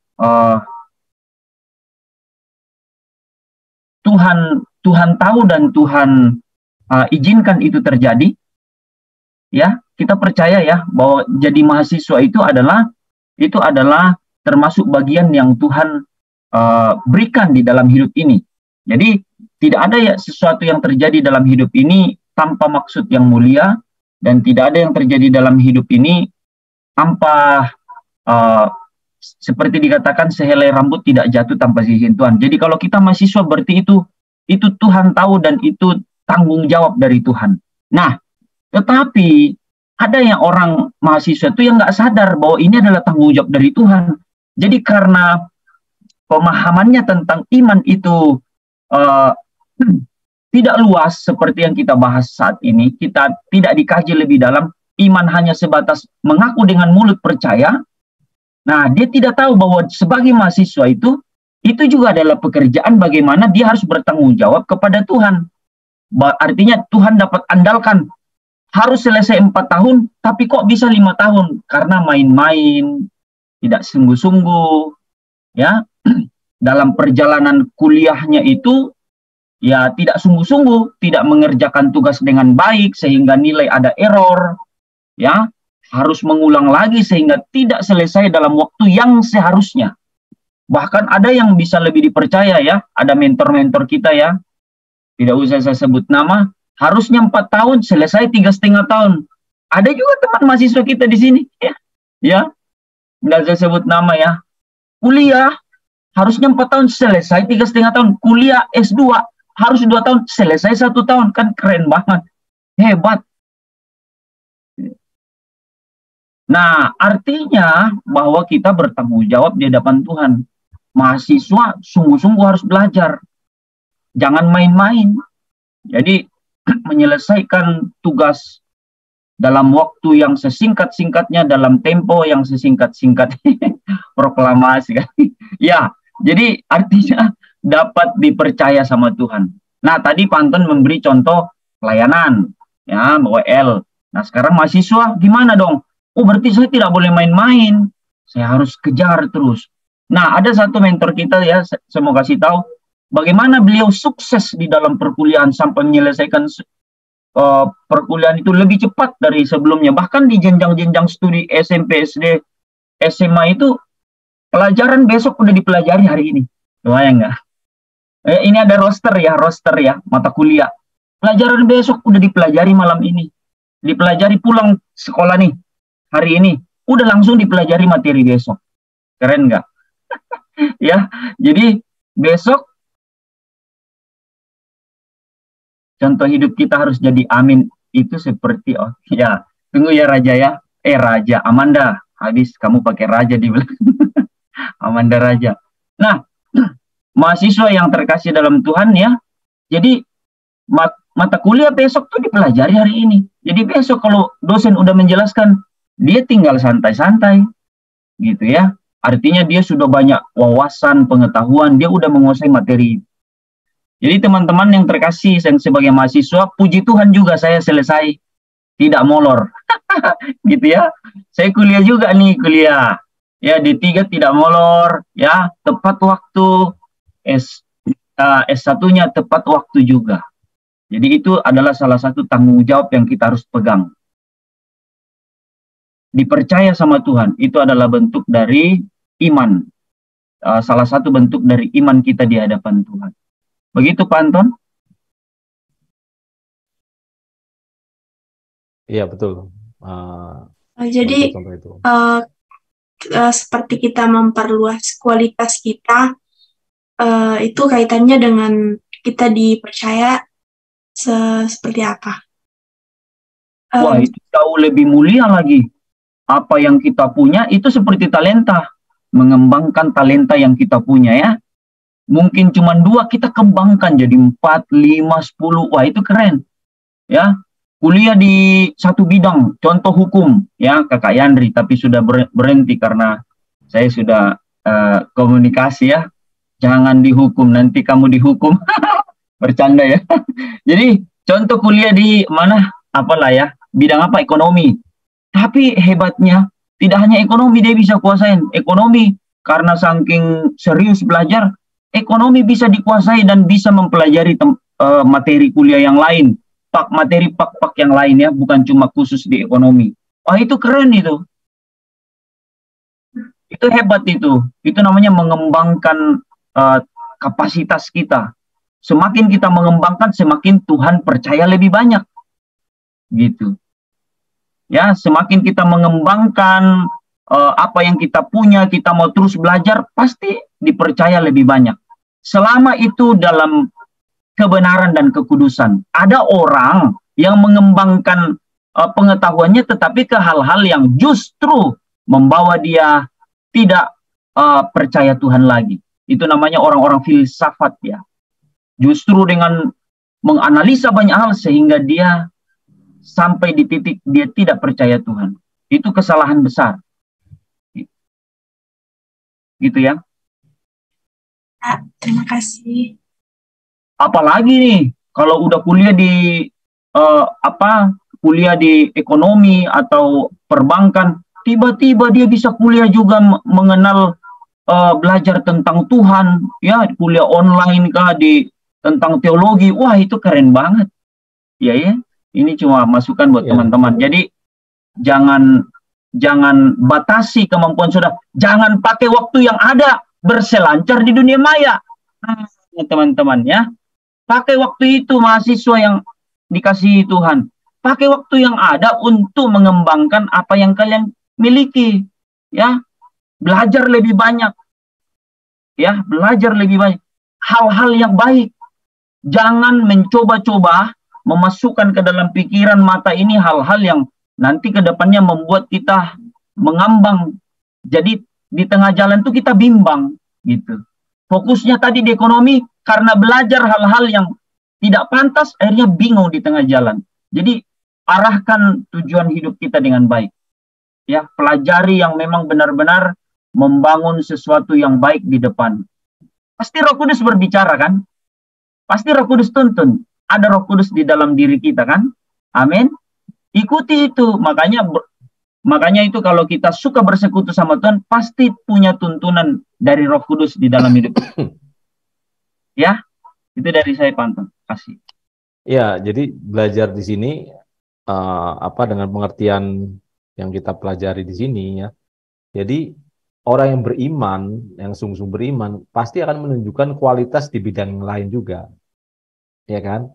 Tuhan tahu dan Tuhan izinkan itu terjadi. Ya, kita percaya ya bahwa jadi mahasiswa itu adalah termasuk bagian yang Tuhan berikan di dalam hidup ini. Jadi tidak ada ya sesuatu yang terjadi dalam hidup ini tanpa maksud yang mulia, dan tidak ada yang terjadi dalam hidup ini tanpa seperti dikatakan sehelai rambut tidak jatuh tanpa izin Tuhan. Jadi kalau kita mahasiswa berarti itu Tuhan tahu dan itu tanggung jawab dari Tuhan. Nah, tetapi ada yang orang mahasiswa itu yang nggak sadar bahwa ini adalah tanggung jawab dari Tuhan. Jadi karena pemahamannya tentang iman itu tidak luas seperti yang kita bahas saat ini, kita tidak dikaji lebih dalam, iman hanya sebatas mengaku dengan mulut percaya. Nah, dia tidak tahu bahwa sebagai mahasiswa itu juga adalah pekerjaan bagaimana dia harus bertanggung jawab kepada Tuhan. Artinya Tuhan dapat andalkan harus selesai 4 tahun, tapi kok bisa 5 tahun? Karena main-main, tidak sungguh-sungguh, ya. Dalam perjalanan kuliahnya itu, ya tidak sungguh-sungguh, tidak mengerjakan tugas dengan baik, sehingga nilai ada error, ya. Harus mengulang lagi sehingga tidak selesai dalam waktu yang seharusnya. Bahkan ada yang bisa lebih dipercaya ya, ada mentor-mentor kita ya, tidak usah saya sebut nama, harusnya 4 tahun, selesai 3,5 tahun. Ada juga teman mahasiswa kita di sini, ya, tidak saya sebut nama ya. Kuliah harusnya 4 tahun, selesai 3,5 tahun. Kuliah S2 harus 2 tahun, selesai 1 tahun. Kan keren banget, hebat. Nah, artinya bahwa kita bertanggung jawab di hadapan Tuhan. Mahasiswa sungguh-sungguh harus belajar, jangan main-main. Jadi menyelesaikan tugas dalam waktu yang sesingkat-singkatnya, dalam tempo yang sesingkat-singkat. Proklamasi kan. Ya, jadi artinya dapat dipercaya sama Tuhan. Nah, tadi Pak Anton memberi contoh pelayanan, ya, WL. Nah, sekarang mahasiswa gimana dong? Oh, berarti saya tidak boleh main-main. Saya harus kejar terus. Nah, ada satu mentor kita ya, saya mau kasih tahu bagaimana beliau sukses di dalam perkuliahan sampai menyelesaikan perkuliahan itu lebih cepat dari sebelumnya. Bahkan di jenjang-jenjang studi SMP, SD, SMA itu pelajaran besok udah dipelajari hari ini. Lumayan nggak? Ini ada roster ya, mata kuliah. Pelajaran besok udah dipelajari malam ini. Dipelajari pulang sekolah nih, hari ini. Udah langsung dipelajari materi besok. Keren nggak? Ya, jadi besok contoh hidup kita harus jadi amin itu seperti ya, tunggu ya Raja ya. Raja Amanda, habis kamu pakai Raja di belakang. Amanda Raja. Nah, mahasiswa yang terkasih dalam Tuhan ya. Jadi mata kuliah besok tuh dipelajari hari ini. Jadi besok kalau dosen udah menjelaskan, dia tinggal santai-santai gitu ya. Artinya dia sudah banyak wawasan, pengetahuan, dia udah menguasai materi. Jadi teman-teman yang terkasih yang sebagai mahasiswa, puji Tuhan juga saya selesai, tidak molor. Gitu ya. Saya kuliah juga nih, kuliah. Ya, D3 tidak molor, ya, tepat waktu. S1-nya tepat waktu juga. Jadi itu adalah salah satu tanggung jawab yang kita harus pegang. Dipercaya sama Tuhan, itu adalah bentuk dari iman. Salah satu bentuk dari iman kita di hadapan Tuhan. Begitu Pak Anton? Iya, betul. Jadi seperti kita memperluas kualitas kita, itu kaitannya dengan kita dipercaya seperti apa? Wah, itu jauh lebih mulia lagi. Apa yang kita punya itu seperti talenta. Mengembangkan talenta yang kita punya ya. Mungkin cuma 2 kita kembangkan jadi 4, 5, 10. Wah, itu keren. Ya. Kuliah di satu bidang, contoh hukum ya, Kakak Yandri, tapi sudah berhenti karena saya sudah komunikasi ya. Jangan dihukum, nanti kamu dihukum. Bercanda ya. Jadi contoh kuliah di mana? Apalah ya, bidang apa? Ekonomi. Tapi hebatnya tidak hanya ekonomi dia bisa kuasain. Ekonomi karena saking serius belajar, ekonomi bisa dikuasai dan bisa mempelajari materi kuliah yang lain. Materi pak yang lain ya, bukan cuma khusus di ekonomi. Wah, itu keren itu. Itu hebat itu. Itu namanya mengembangkan kapasitas kita. Semakin kita mengembangkan, semakin Tuhan percaya lebih banyak. Gitu. Ya, semakin kita mengembangkan apa yang kita punya, kita mau terus belajar, pasti dipercaya lebih banyak. Selama itu dalam kebenaran dan kekudusan. Ada orang yang mengembangkan pengetahuannya tetapi ke hal-hal yang justru membawa dia tidak percaya Tuhan lagi. Itu namanya orang-orang filsafat ya. Justru dengan menganalisa banyak hal sehingga dia sampai di titik dia tidak percaya Tuhan. Itu kesalahan besar. Gitu ya. Terima kasih. Apalagi nih kalau udah kuliah di kuliah di ekonomi atau perbankan, tiba-tiba dia bisa kuliah juga mengenal belajar tentang Tuhan, ya kuliah online kah tentang teologi. Wah, itu keren banget. Ya. Ini cuma masukan buat teman-teman. Jadi jangan batasi kemampuan saudara. Jangan pakai waktu yang ada berselancar di dunia maya. Teman-teman ya. Pakai waktu itu mahasiswa yang dikasihi Tuhan. Pakai waktu yang ada untuk mengembangkan apa yang kalian miliki. Ya. Belajar lebih banyak. Ya, belajar lebih banyak. Hal-hal yang baik. Jangan mencoba-coba memasukkan ke dalam pikiran mata ini hal-hal yang nanti ke depannya membuat kita mengambang. Jadi di tengah jalan itu kita bimbang gitu. Fokusnya tadi di ekonomi karena belajar hal-hal yang tidak pantas akhirnya bingung di tengah jalan. Jadi arahkan tujuan hidup kita dengan baik. Ya, pelajari yang memang benar-benar membangun sesuatu yang baik di depan. Pasti Roh Kudus berbicara kan? Pasti Roh Kudus tuntun. Ada Roh Kudus di dalam diri kita kan? Amin. Ikuti itu. Makanya itu kalau kita suka bersekutu sama Tuhan, pasti punya tuntunan dari Roh Kudus di dalam hidup. Ya, itu dari saya Pantun. Kasih. Ya, jadi belajar di sini dengan pengertian yang kita pelajari di sini ya. Jadi orang yang beriman, yang sungguh-sungguh beriman, pasti akan menunjukkan kualitas di bidang yang lain juga. Ya kan?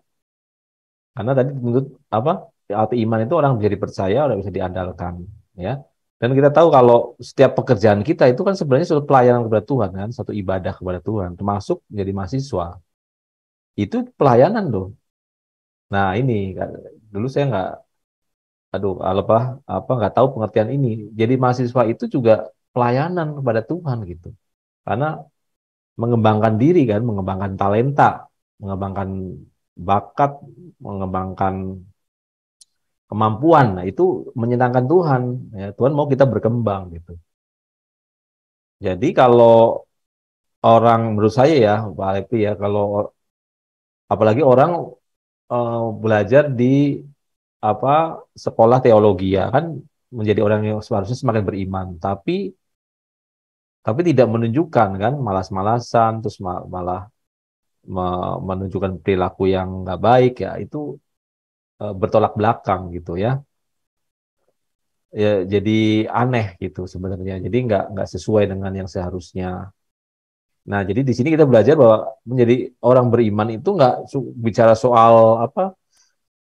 Karena tadi menurut arti iman itu orang bisa dipercaya, orang bisa diandalkan, ya. Dan kita tahu kalau setiap pekerjaan kita itu kan sebenarnya suatu pelayanan kepada Tuhan kan, satu ibadah kepada Tuhan, termasuk jadi mahasiswa. Itu pelayanan loh. Nah, ini dulu saya nggak tahu pengertian ini. Jadi mahasiswa itu juga pelayanan kepada Tuhan gitu. Karena mengembangkan diri kan, mengembangkan talenta, mengembangkan bakat, mengembangkan kemampuan. Nah, itu menyenangkan Tuhan. Ya, Tuhan mau kita berkembang gitu. Jadi kalau orang, menurut saya ya, Pak Lepi ya, kalau apalagi orang belajar di sekolah teologi ya, kan menjadi orang yang seharusnya semakin beriman, tapi tidak menunjukkan kan, malas-malasan, terus malah menunjukkan perilaku yang nggak baik ya, itu bertolak belakang gitu ya. Ya jadi aneh gitu sebenarnya. Jadi nggak sesuai dengan yang seharusnya. Nah, jadi di sini kita belajar bahwa menjadi orang beriman itu nggak bicara soal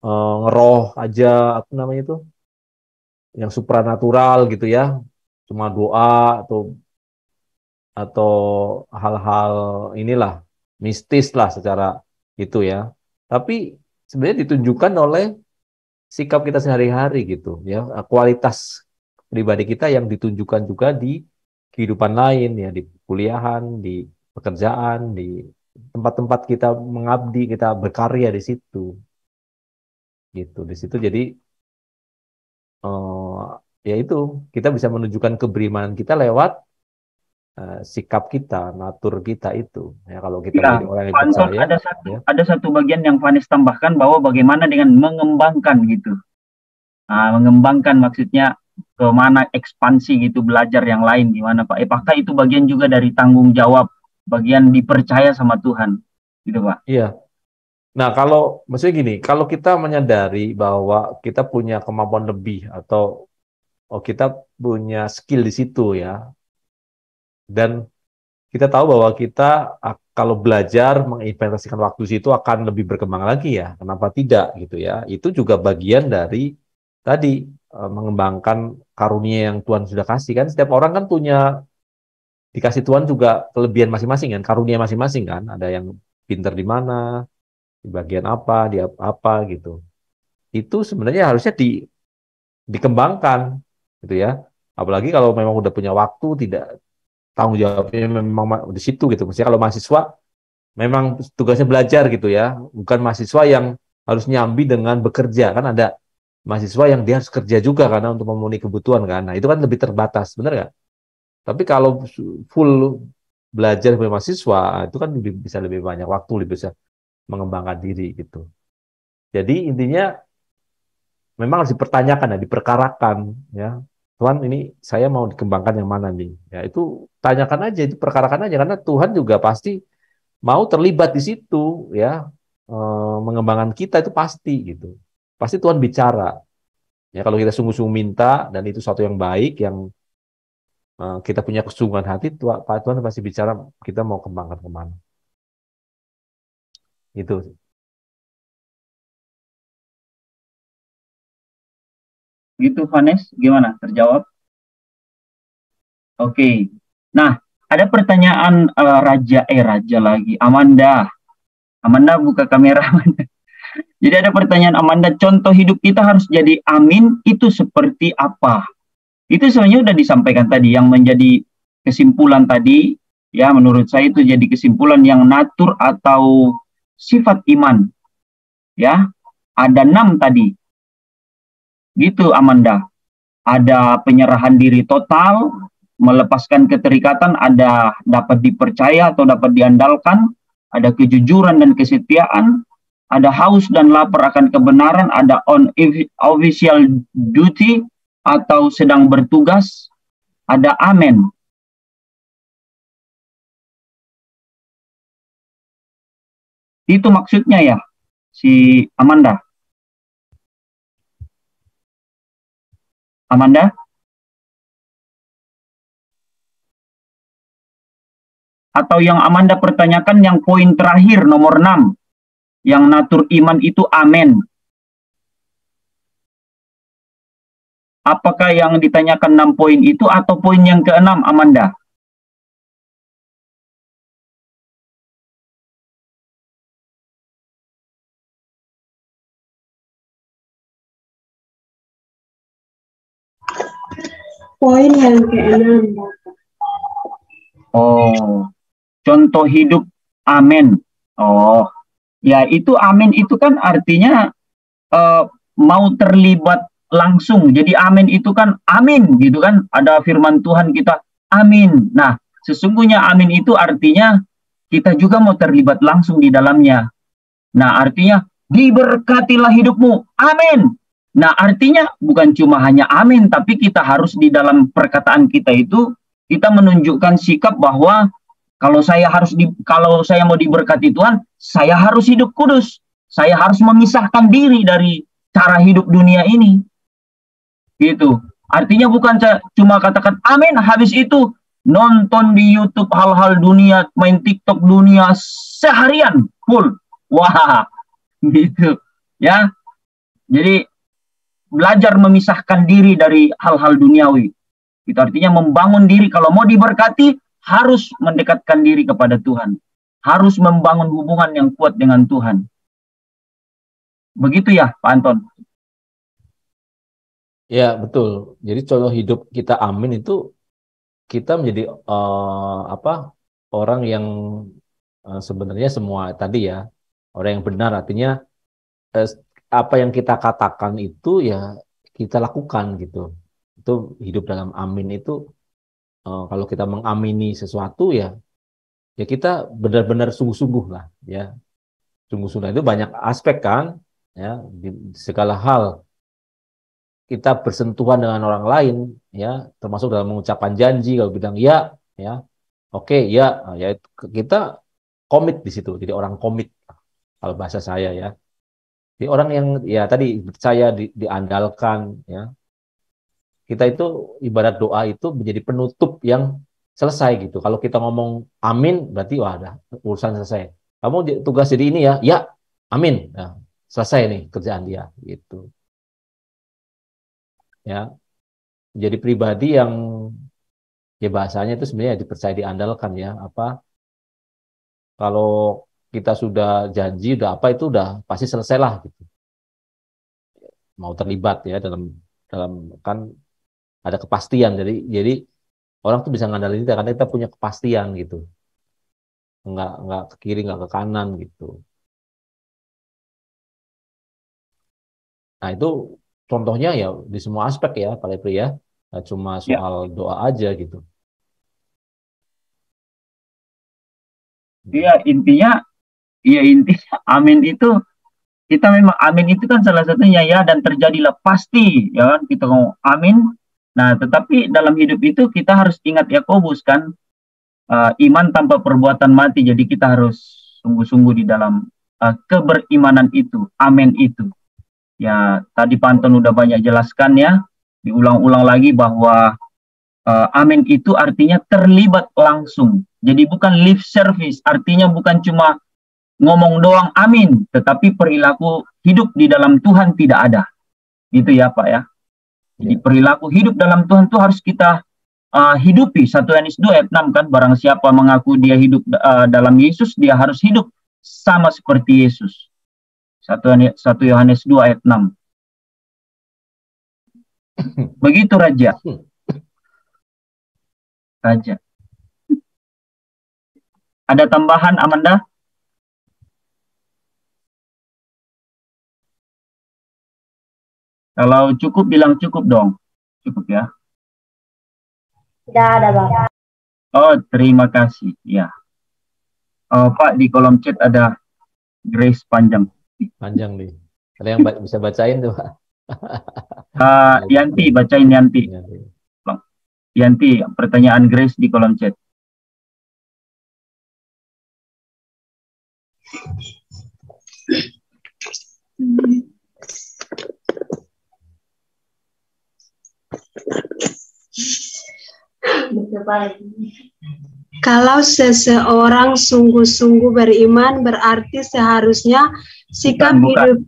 ngeroh aja, itu yang supranatural gitu ya, cuma doa atau hal-hal inilah mistis lah secara itu ya. Tapi sebenarnya ditunjukkan oleh sikap kita sehari-hari gitu ya, kualitas pribadi kita yang ditunjukkan juga di kehidupan lain ya, di kuliahan, di pekerjaan, di tempat-tempat kita mengabdi, kita berkarya di situ. Gitu. Di situ jadi ya itu kita bisa menunjukkan keberimanan kita lewat sikap kita, natur kita itu. Ya, kalau kita Ya, menjadi orang yang Pak Anton, percaya, ya. ada satu bagian yang Vanes tambahkan bahwa bagaimana dengan mengembangkan gitu. Nah, mengembangkan maksudnya kemana ekspansi gitu, belajar yang lain gimana Pak? Apakah itu bagian juga dari tanggung jawab, bagian dipercaya sama Tuhan, gitu Pak? Iya. Nah, kalau maksudnya gini, kalau kita menyadari bahwa kita punya kemampuan lebih atau kita punya skill di situ ya, dan kita tahu bahwa kita kalau belajar menginvestasikan waktu situ akan lebih berkembang lagi ya. Kenapa tidak gitu ya? Itu juga bagian dari tadi mengembangkan karunia yang Tuhan sudah kasih kan. Setiap orang kan punya dikasih Tuhan juga kelebihan masing-masing kan, karunia masing-masing kan. Ada yang pinter di mana, di bagian apa, di apa gitu. Itu sebenarnya harusnya dikembangkan gitu ya. Apalagi kalau memang udah punya waktu, tidak tanggung jawabnya memang di situ gitu. Misalnya kalau mahasiswa memang tugasnya belajar gitu ya, bukan mahasiswa yang harus nyambi dengan bekerja. Kan ada mahasiswa yang dia harus kerja juga karena untuk memenuhi kebutuhan kan. Nah, itu kan lebih terbatas, benar nggak? Tapi kalau full belajar sebagai mahasiswa, itu kan bisa lebih banyak waktu, lebih bisa mengembangkan diri gitu. Jadi intinya memang harus dipertanyakan ya, diperkarakan ya. Tuhan ini saya mau dikembangkan yang mana nih? Ya itu tanyakan aja, itu perkarakan aja karena Tuhan juga pasti mau terlibat di situ ya. Mengembangkan kita itu pasti gitu. Pasti Tuhan bicara. Ya kalau kita sungguh-sungguh minta dan itu sesuatu yang baik yang kita punya kesungguhan hati, Tuhan pasti bicara kita mau kembangkan kemana. Itu. Gitu Vanes, gimana? Terjawab? Oke. Nah, ada pertanyaan Raja lagi. Amanda buka kamera. Jadi ada pertanyaan Amanda, contoh hidup kita harus jadi amin, itu seperti apa? Itu sebenarnya sudah disampaikan tadi, yang menjadi kesimpulan tadi, ya menurut saya itu jadi kesimpulan yang natur atau sifat iman. Ya, ada 6 tadi. Gitu Amanda. Ada penyerahan diri total, melepaskan keterikatan, ada dapat dipercaya atau dapat diandalkan, ada kejujuran dan kesetiaan, ada haus dan lapar akan kebenaran, ada on official duty atau sedang bertugas, ada amen. Itu maksudnya ya, si Amanda. Amanda? Atau yang Amanda pertanyakan yang poin terakhir nomor 6. Yang natur iman itu amen. Apakah yang ditanyakan 6 poin itu atau poin yang ke-6 Amanda? Poin yang ke-6. Oh, contoh hidup amen. Oh, ya itu amin itu kan artinya mau terlibat langsung. Jadi amin itu kan amin gitu kan. Ada firman Tuhan kita amin. Nah, sesungguhnya amin itu artinya kita juga mau terlibat langsung di dalamnya. Nah, artinya diberkatilah hidupmu. Amin. Nah, artinya bukan cuma hanya amin, tapi kita harus di dalam perkataan kita itu kita menunjukkan sikap bahwa kalau saya mau diberkati Tuhan, saya harus hidup kudus. Saya harus memisahkan diri dari cara hidup dunia ini. Gitu. Artinya bukan cuma katakan amin, habis itu nonton di YouTube hal-hal dunia, main TikTok dunia seharian full. Wah, gitu. Ya. Jadi belajar memisahkan diri dari hal-hal duniawi. Itu artinya membangun diri. Kalau mau diberkati, harus mendekatkan diri kepada Tuhan. Harus membangun hubungan yang kuat dengan Tuhan. Begitu ya, Pak Anton? Ya, betul. Jadi contoh hidup kita amin itu kita menjadi orang yang sebenarnya semua tadi ya, orang yang benar artinya apa yang kita katakan itu ya kita lakukan gitu. Itu hidup dalam amin itu kalau kita mengamini sesuatu ya kita benar-benar sungguh-sungguh lah ya. Sungguh-sungguh itu banyak aspek kan ya, di segala hal kita bersentuhan dengan orang lain ya, termasuk dalam mengucapkan janji. Kalau bilang ya oke ya, ya kita komit di situ. Jadi orang komit kalau bahasa saya ya. Jadi orang yang ya tadi percaya diandalkan ya. Kita itu ibarat doa itu menjadi penutup yang selesai gitu. Kalau kita ngomong amin berarti wah ada urusan selesai. Kamu tugas jadi ini ya amin. Nah, selesai nih kerjaan dia gitu. Ya, jadi pribadi yang ya bahasanya itu sebenarnya dipercaya diandalkan ya. Apa kalau kita sudah janji udah apa itu udah pasti selesai lah gitu. Mau terlibat ya dalam kan ada kepastian. Jadi orang tuh bisa ngandalin kita karena kita punya kepastian gitu. Nggak ke kiri, nggak ke kanan gitu. Nah itu contohnya ya di semua aspek ya Pak Lepri ya. Nggak cuma Ya, soal doa aja gitu. iya intinya amin itu kita memang amin itu kan salah satunya ya, dan terjadilah pasti ya kan kita ngomong amin. Nah, tetapi dalam hidup itu kita harus ingat Yakobus kan, iman tanpa perbuatan mati. Jadi kita harus sungguh-sungguh di dalam keberimanan itu, amin itu. Ya, tadi Pak Anton udah banyak jelaskan ya, diulang-ulang lagi bahwa amin itu artinya terlibat langsung. Jadi bukan lip service, artinya bukan cuma ngomong doang amin, tetapi perilaku hidup di dalam Tuhan tidak ada. Gitu ya Pak ya. Jadi perilaku hidup dalam Tuhan itu harus kita hidupi. 1 Yohanes 2 ayat 6 kan, barang siapa mengaku dia hidup dalam Yesus, dia harus hidup sama seperti Yesus. 1 Yohanes 2 ayat 6. Begitu Raja. Ada tambahan Amanda? Kalau cukup bilang cukup dong. Cukup ya. Tidak ada, Bang. Oh, terima kasih. Ya. Pak, di kolom chat ada Grace panjang. Panjang nih. Ada yang bisa bacain tuh Pak? Yanti, bacain Yanti. Yanti, pertanyaan Grace di kolom chat. Kalau seseorang sungguh-sungguh beriman, berarti seharusnya sikap hidup...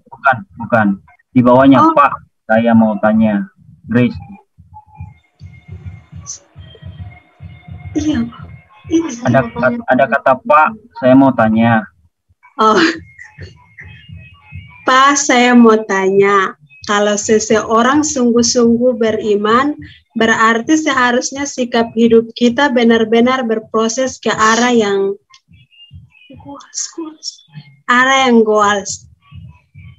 Bukan. Di bawahnya, Pak, saya mau tanya. Grace. Iya, ada kata Pak, saya mau tanya. Oh, Pak, saya mau tanya. Kalau seseorang sungguh-sungguh beriman, berarti seharusnya sikap hidup kita benar-benar berproses ke arah yang goals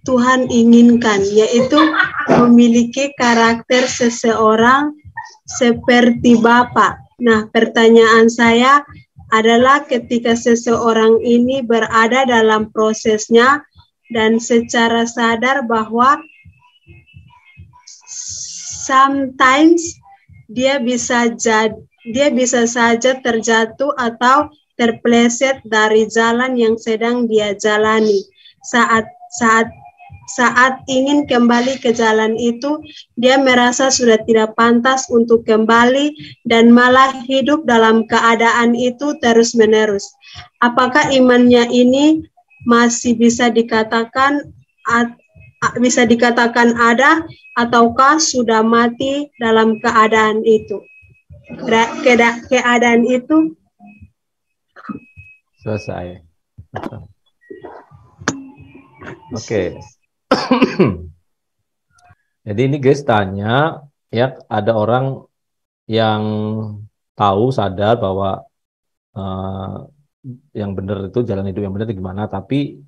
Tuhan inginkan, yaitu memiliki karakter seseorang seperti Bapa. Nah, pertanyaan saya adalah ketika seseorang ini berada dalam prosesnya dan secara sadar bahwa sometimes dia bisa saja terjatuh atau terpeleset dari jalan yang sedang dia jalani. Saat ingin kembali ke jalan itu, dia merasa sudah tidak pantas untuk kembali dan malah hidup dalam keadaan itu terus-menerus. Apakah imannya ini masih bisa dikatakan ada, ataukah sudah mati dalam keadaan itu? Keadaan itu selesai. Oke. Jadi ini guys tanya ya, ada orang yang tahu sadar bahwa yang benar itu jalan hidup yang benar itu gimana, tapi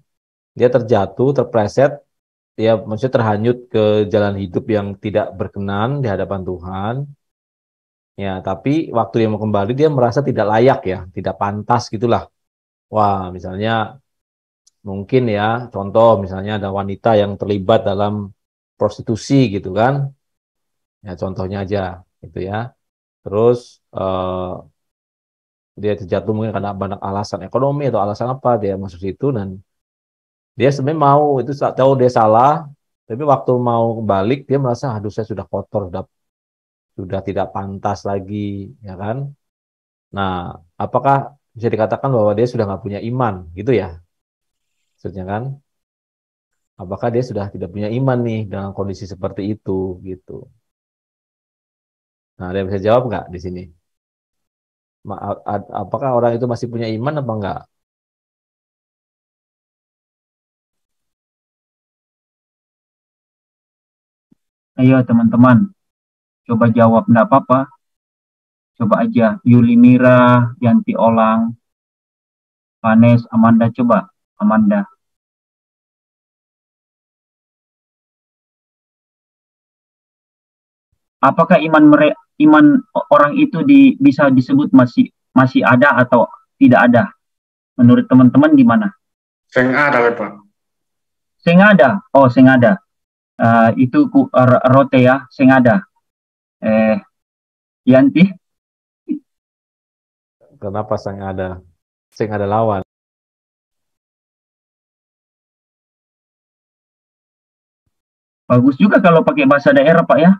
dia terjatuh, terpleset, ya maksudnya terhanyut ke jalan hidup yang tidak berkenan di hadapan Tuhan. Ya, tapi waktu dia mau kembali dia merasa tidak layak ya, tidak pantas gitulah. Wah, misalnya mungkin ya, contoh misalnya ada wanita yang terlibat dalam prostitusi gitu kan. Ya, contohnya aja gitu ya. Terus dia terjatuh mungkin karena banyak alasan ekonomi atau alasan apa dia masuk situ, dan dia sebenarnya mau itu tahu dia salah, tapi waktu mau balik dia merasa aduh saya sudah kotor, sudah tidak pantas lagi, ya kan? Nah, apakah bisa dikatakan bahwa dia sudah nggak punya iman, gitu ya? Maksudnya kan? Apakah dia sudah tidak punya iman nih dalam kondisi seperti itu, gitu? Nah, dia bisa jawab nggak di sini? Apakah orang itu masih punya iman apa enggak? Ayo teman-teman, coba jawab, enggak apa-apa. Coba aja, Yuli Mira, Yanti Olang, Vanes, Amanda, coba. Amanda. Apakah iman orang itu bisa disebut masih ada atau tidak ada? Menurut teman-teman gimana? Sing ada, Pak. Sing ada. Oh, sing ada. Itu rote ya, sing ada. Yanti? Kenapa sing ada lawan? Bagus juga kalau pakai bahasa daerah, Pak ya.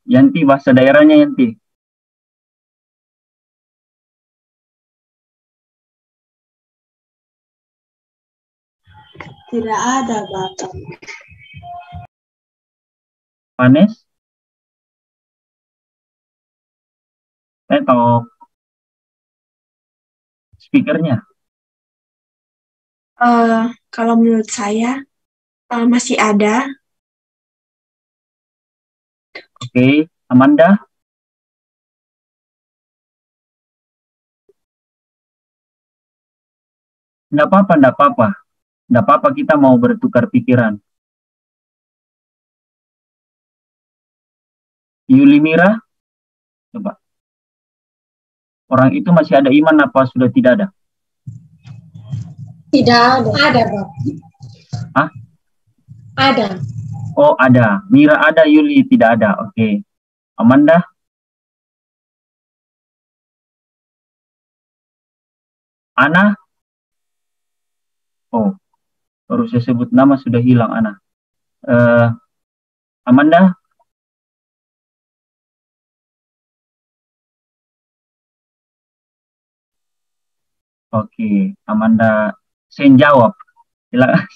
Yanti, bahasa daerahnya Yanti. Tidak ada, Bapak. Vanes? Atau speakernya? Kalau menurut saya masih ada. Oke, Amanda? Enggak apa-apa, enggak apa-apa. Enggak apa-apa, kita mau bertukar pikiran. Yuli Mira? Coba. Orang itu masih ada iman apa sudah tidak ada? Tidak ada. Ada, Bapak. Hah? Ada. Oh, ada. Mira ada, Yuli tidak ada. Oke. Amanda? Ana? Oh, baru saya sebut nama sudah hilang Ana. Amanda? Oke, Amanda sen jawab.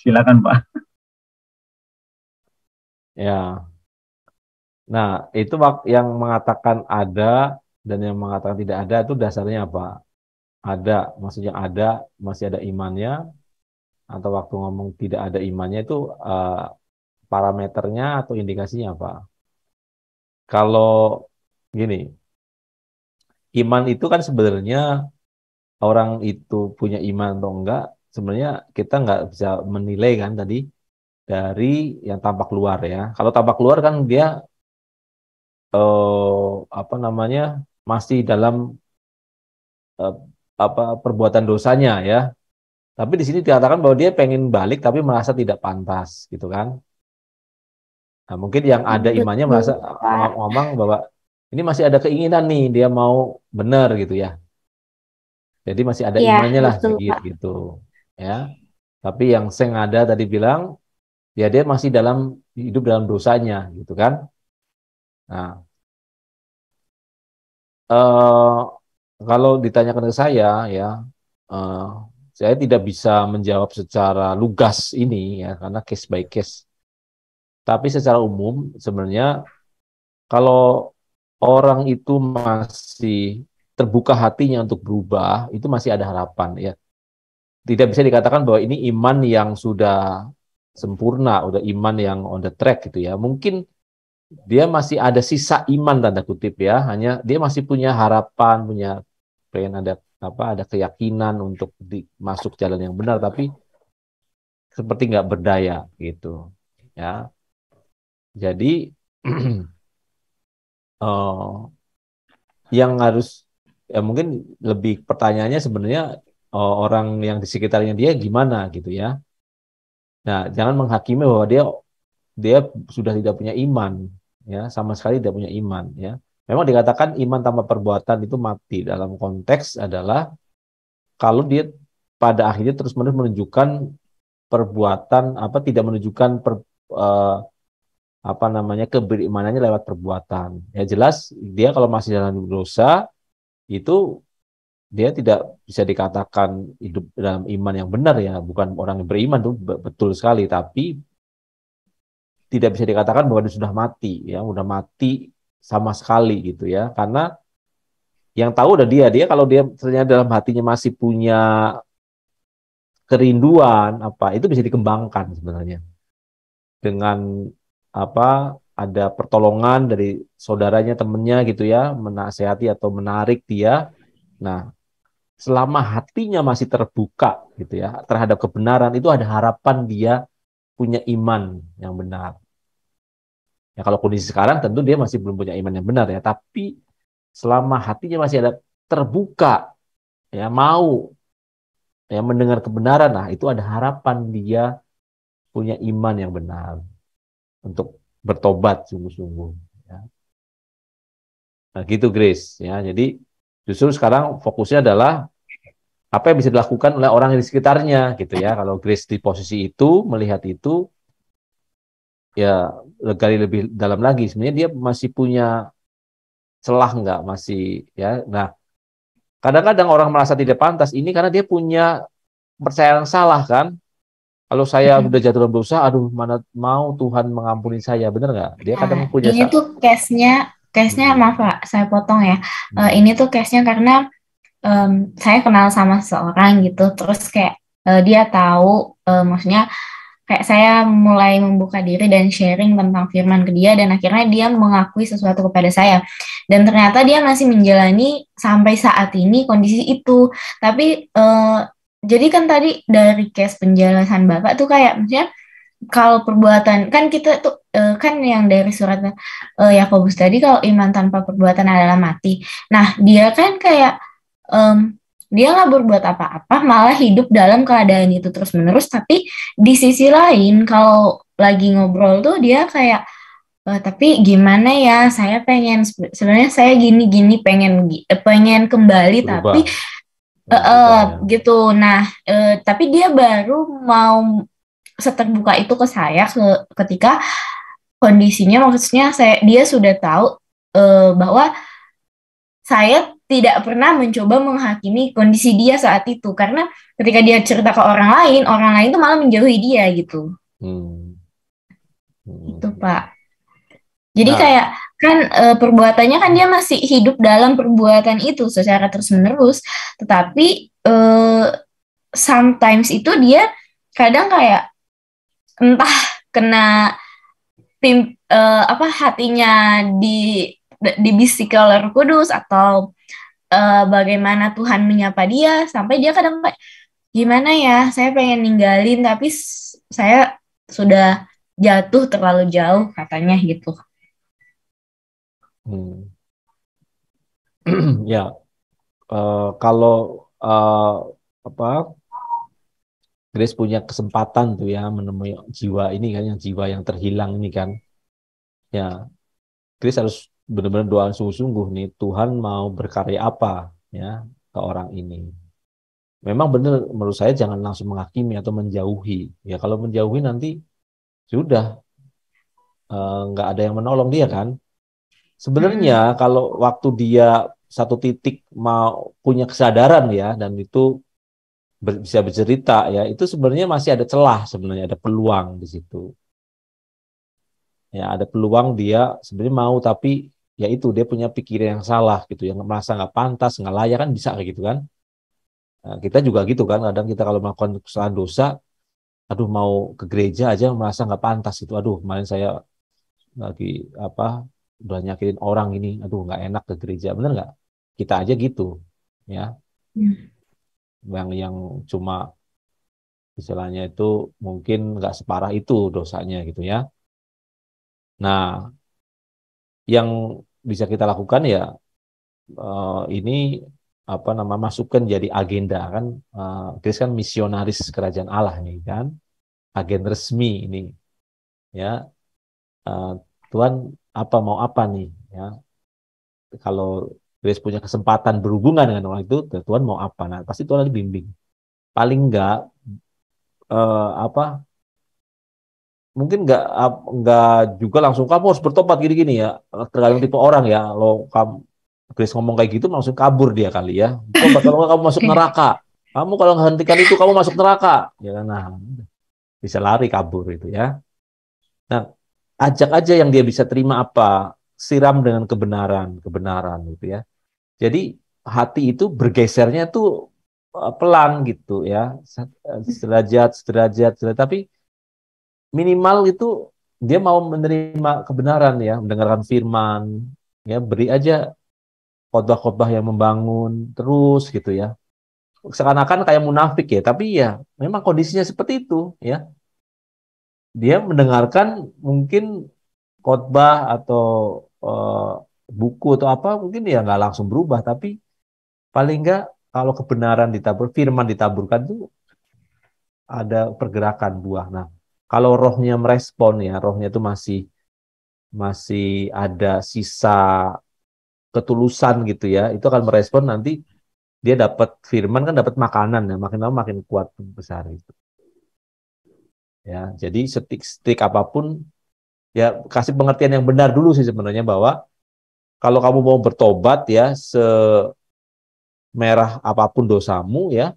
Silakan Pak. Ya. Nah, itu yang mengatakan ada dan yang mengatakan tidak ada itu dasarnya apa? Ada, maksudnya ada, masih ada imannya, atau waktu ngomong tidak ada imannya itu parameternya atau indikasinya apa? Kalau gini, iman itu kan sebenarnya orang itu punya iman atau enggak, sebenarnya kita nggak bisa menilai kan tadi dari yang tampak luar ya. Kalau tampak luar kan dia apa namanya masih dalam eh, apa perbuatan dosanya ya. Tapi di sini dikatakan bahwa dia pengen balik tapi merasa tidak pantas gitu kan. Nah, mungkin yang ada imannya merasa ngomong bahwa ini masih ada keinginan nih dia mau benar gitu ya. Jadi masih ada Iya, imannya lah betul, sedikit Pak. gitu ya. Tapi yang seng ada tadi bilang ya dia masih hidup dalam dosanya gitu kan. Nah, eh, kalau ditanyakan ke saya ya, eh, saya tidak bisa menjawab secara lugas ini ya karena case by case. Tapi secara umum sebenarnya kalau orang itu masih terbuka hatinya untuk berubah, itu masih ada harapan ya. Tidak bisa dikatakan bahwa ini iman yang sudah sempurna, udah iman yang on the track gitu ya. Mungkin dia masih ada sisa iman tanda kutip ya, hanya dia masih punya harapan, punya pengen ada apa, ada keyakinan untuk masuk jalan yang benar, tapi seperti nggak berdaya gitu ya. Jadi yang harus ya mungkin lebih pertanyaannya sebenarnya orang yang di sekitarnya dia gimana gitu ya. Nah, jangan menghakimi bahwa dia sudah tidak punya iman ya, sama sekali tidak punya iman ya. Memang dikatakan iman tanpa perbuatan itu mati. Dalam konteks adalah kalau dia pada akhirnya terus-menerus menunjukkan perbuatan tidak menunjukkan keberimanannya lewat perbuatan. Ya jelas dia kalau masih dalam dosa itu dia tidak bisa dikatakan hidup dalam iman yang benar ya, bukan orang yang beriman tuh betul sekali, tapi tidak bisa dikatakan bahwa dia sudah mati ya, udah mati sama sekali gitu ya, karena yang tahu udah dia kalau dia ternyata dalam hatinya masih punya kerinduan itu bisa dikembangkan sebenarnya dengan ada pertolongan dari saudaranya, temennya gitu ya, menasehati atau menarik dia. Nah, selama hatinya masih terbuka gitu ya terhadap kebenaran, itu ada harapan dia punya iman yang benar. Ya kalau kondisi sekarang tentu dia masih belum punya iman yang benar ya, tapi selama hatinya masih ada terbuka ya, mau ya mendengar kebenaran, nah itu ada harapan dia punya iman yang benar untuk bertobat sungguh-sungguh ya. Nah gitu Grace ya. Jadi justru sekarang fokusnya adalah apa yang bisa dilakukan oleh orang di sekitarnya gitu ya. Kalau Grace di posisi itu melihat itu ya gali lebih dalam lagi, sebenarnya dia masih punya celah nggak, masih ya. Nah kadang-kadang orang merasa tidak pantas ini karena dia punya percayaan yang salah kan. Kalau saya sudah jatuh dalam dosa, aduh mana mau Tuhan mengampuni saya, benar nggak? Dia kadang punya ini tuh case-nya maaf Pak, saya potong ya. Ini tuh case-nya karena saya kenal sama seseorang gitu, terus kayak dia tahu, maksudnya kayak saya mulai membuka diri dan sharing tentang firman ke dia, dan akhirnya dia mengakui sesuatu kepada saya, dan ternyata dia masih menjalani sampai saat ini kondisi itu. Tapi jadi kan tadi dari case penjelasan Bapak tuh kayak maksudnya kalau perbuatan kan kita tuh kan yang dari surat Yakobus tadi, kalau iman tanpa perbuatan adalah mati. Nah dia kan kayak dia nggak berbuat apa-apa, malah hidup dalam keadaan itu terus-menerus. Tapi di sisi lain kalau lagi ngobrol tuh dia kayak tapi gimana ya, saya pengen sebenarnya saya gini-gini pengen kembali berubah. tapi gitu. Nah tapi dia baru mau seterbuka itu ke saya ketika kondisinya, maksudnya dia sudah tahu bahwa saya tidak pernah mencoba menghakimi kondisi dia saat itu, karena ketika dia cerita ke orang lain tuh malah menjauhi dia gitu. Itu Pak. Jadi kayak kan perbuatannya kan dia masih hidup dalam perbuatan itu secara terus-menerus, tetapi sometimes itu dia kadang kayak entah kena hatinya dibisiki oleh Roh Kudus atau bagaimana Tuhan menyapa dia, sampai dia kadang kayak gimana ya, saya pengen ninggalin tapi saya sudah jatuh terlalu jauh katanya gitu. Ya kalau Grace punya kesempatan tuh ya menemui jiwa ini kan, yang jiwa yang terhilang ini kan ya, Grace harus benar-benar doa sungguh-sungguh nih, Tuhan mau berkarya apa ya ke orang ini. Memang benar menurut saya jangan langsung menghakimi atau menjauhi ya. Kalau menjauhi nanti sudah nggak ada yang menolong dia kan. Sebenarnya kalau waktu dia satu titik mau punya kesadaran ya, dan itu bisa bercerita ya, itu sebenarnya masih ada celah, sebenarnya ada peluang di situ. Ya ada peluang dia sebenarnya mau, tapi ya itu dia punya pikiran yang salah gitu, yang merasa nggak pantas, nggak layak kan, bisa kayak gitu kan. Nah, kita juga gitu kan, kadang kita kalau melakukan kesalahan dosa, aduh mau ke gereja aja merasa nggak pantas itu, aduh kemarin saya lagi udah nyakitin orang ini, aduh nggak enak ke gereja, bener nggak? Kita aja gitu ya. Yang cuma istilahnya itu mungkin nggak separah itu dosanya gitu ya. Nah yang bisa kita lakukan ya ini masukkan jadi agenda kan, Grace kan misionaris kerajaan Allah nih kan, agen resmi ini ya. Tuhan mau apa nih ya, kalau Grace punya kesempatan berhubungan dengan orang itu, Tuhan mau apa, nah pasti Tuhan lagi bimbing. Paling enggak mungkin enggak juga langsung kamu harus bertobat gini-gini ya, tergantung tipe orang ya. Lo kamu Grace ngomong kayak gitu langsung kabur dia kali ya. Tobat kalau enggak kamu masuk neraka. Kamu kalau menghentikan itu kamu masuk neraka. Ya kan, nah bisa lari kabur itu ya. Nah, ajak aja yang dia bisa terima apa, siram dengan kebenaran gitu ya. Jadi hati itu bergesernya tuh pelan gitu ya, sederajat, tapi minimal itu dia mau menerima kebenaran ya, mendengarkan firman ya, beri aja khotbah-khotbah yang membangun terus gitu ya. Seakan-akan kayak munafik ya, tapi ya memang kondisinya seperti itu ya. Dia mendengarkan mungkin khotbah atau eh, buku atau apa, mungkin ya nggak langsung berubah, tapi paling nggak kalau kebenaran ditabur, firman ditaburkan tuh ada pergerakan buah. Nah, kalau rohnya merespon ya, rohnya itu masih masih ada sisa ketulusan gitu ya, itu akan merespon nanti dia dapat firman kan, dapat makanan ya, makin lama makin kuat besar itu. Ya, jadi setik apapun ya kasih pengertian yang benar dulu sih sebenarnya, bahwa kalau kamu mau bertobat ya, semerah apapun dosamu ya,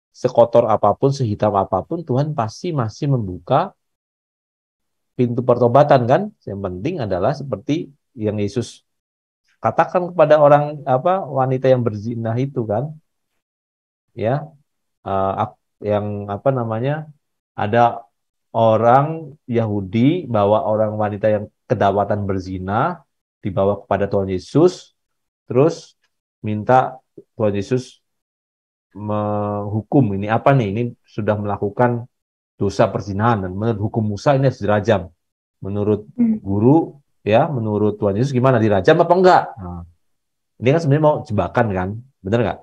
sekotor apapun, sehitam apapun, Tuhan pasti masih membuka pintu pertobatan kan. Yang penting adalah seperti yang Yesus katakan kepada orang wanita yang berzina itu kan, ya, yang ada orang Yahudi bawa orang wanita yang kedapatan berzina, dibawa kepada Tuhan Yesus, terus minta Tuhan Yesus menghukum, ini apa nih, ini sudah melakukan dosa perzinahan dan menurut hukum Musa ini harus dirajam. Menurut guru ya, menurut Tuhan Yesus gimana, dirajam apa enggak? Nah, ini kan sebenarnya mau jebakan kan, bener nggak?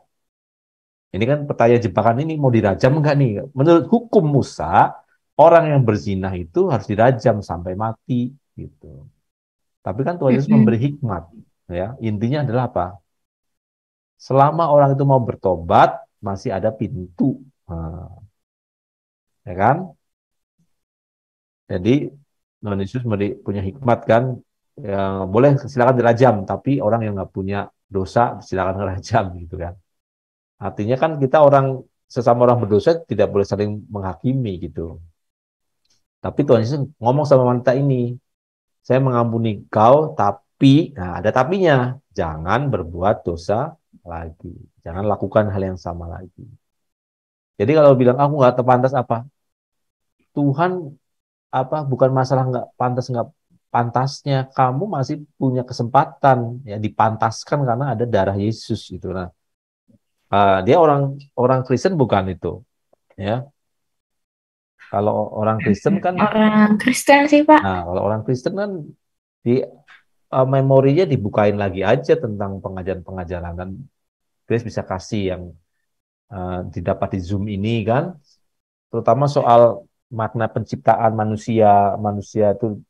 Ini kan pertanyaan jebakan, ini mau dirajam enggak nih? Menurut hukum Musa, orang yang berzina itu harus dirajam sampai mati gitu. Tapi kan Tuhan Yesus memberi hikmat ya. Intinya adalah apa? Selama orang itu mau bertobat, masih ada pintu. Nah, ya kan? Jadi Tuhan Yesus punya hikmat kan, yang boleh silakan dirajam, tapi orang yang nggak punya dosa silakan dirajam gitu kan. Artinya kan kita sesama orang berdosa tidak boleh saling menghakimi gitu. Tapi Tuhan Yesus ngomong sama wanita ini, saya mengampuni kau, tapi, nah ada tapinya, jangan berbuat dosa lagi, jangan lakukan hal yang sama lagi. Jadi kalau bilang aku nggak terpantas apa, Tuhan bukan masalah nggak pantasnya, kamu masih punya kesempatan ya dipantaskan karena ada darah Yesus gitu. Nah, dia orang Kristen bukan itu ya. Kalau orang Kristen kan, Orang Kristen sih, Pak. nah kalau orang Kristen kan di memorinya dibukain lagi aja tentang pengajaran-pengajaran, dan Grace bisa kasih yang didapat di Zoom ini kan, terutama soal makna penciptaan manusia itu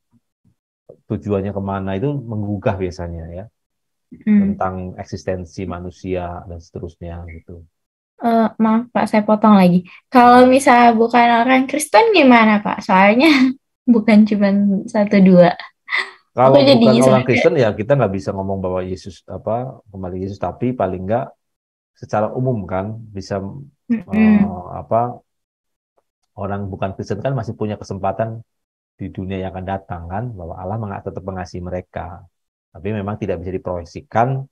tujuannya kemana, itu menggugah biasanya ya, tentang eksistensi manusia dan seterusnya gitu. Maaf Pak, saya potong lagi. Kalau misalnya bukan orang Kristen gimana Pak? Soalnya bukan cuma 1-2. Kalau Aku jadi bukan orang sampai- Kristen ya kita nggak bisa ngomong bahwa Yesus kembali Yesus, tapi paling nggak secara umum kan bisa orang bukan Kristen kan masih punya kesempatan di dunia yang akan datang kan, bahwa Allah tetap mengasihi mereka, tapi memang tidak bisa diproyeksikan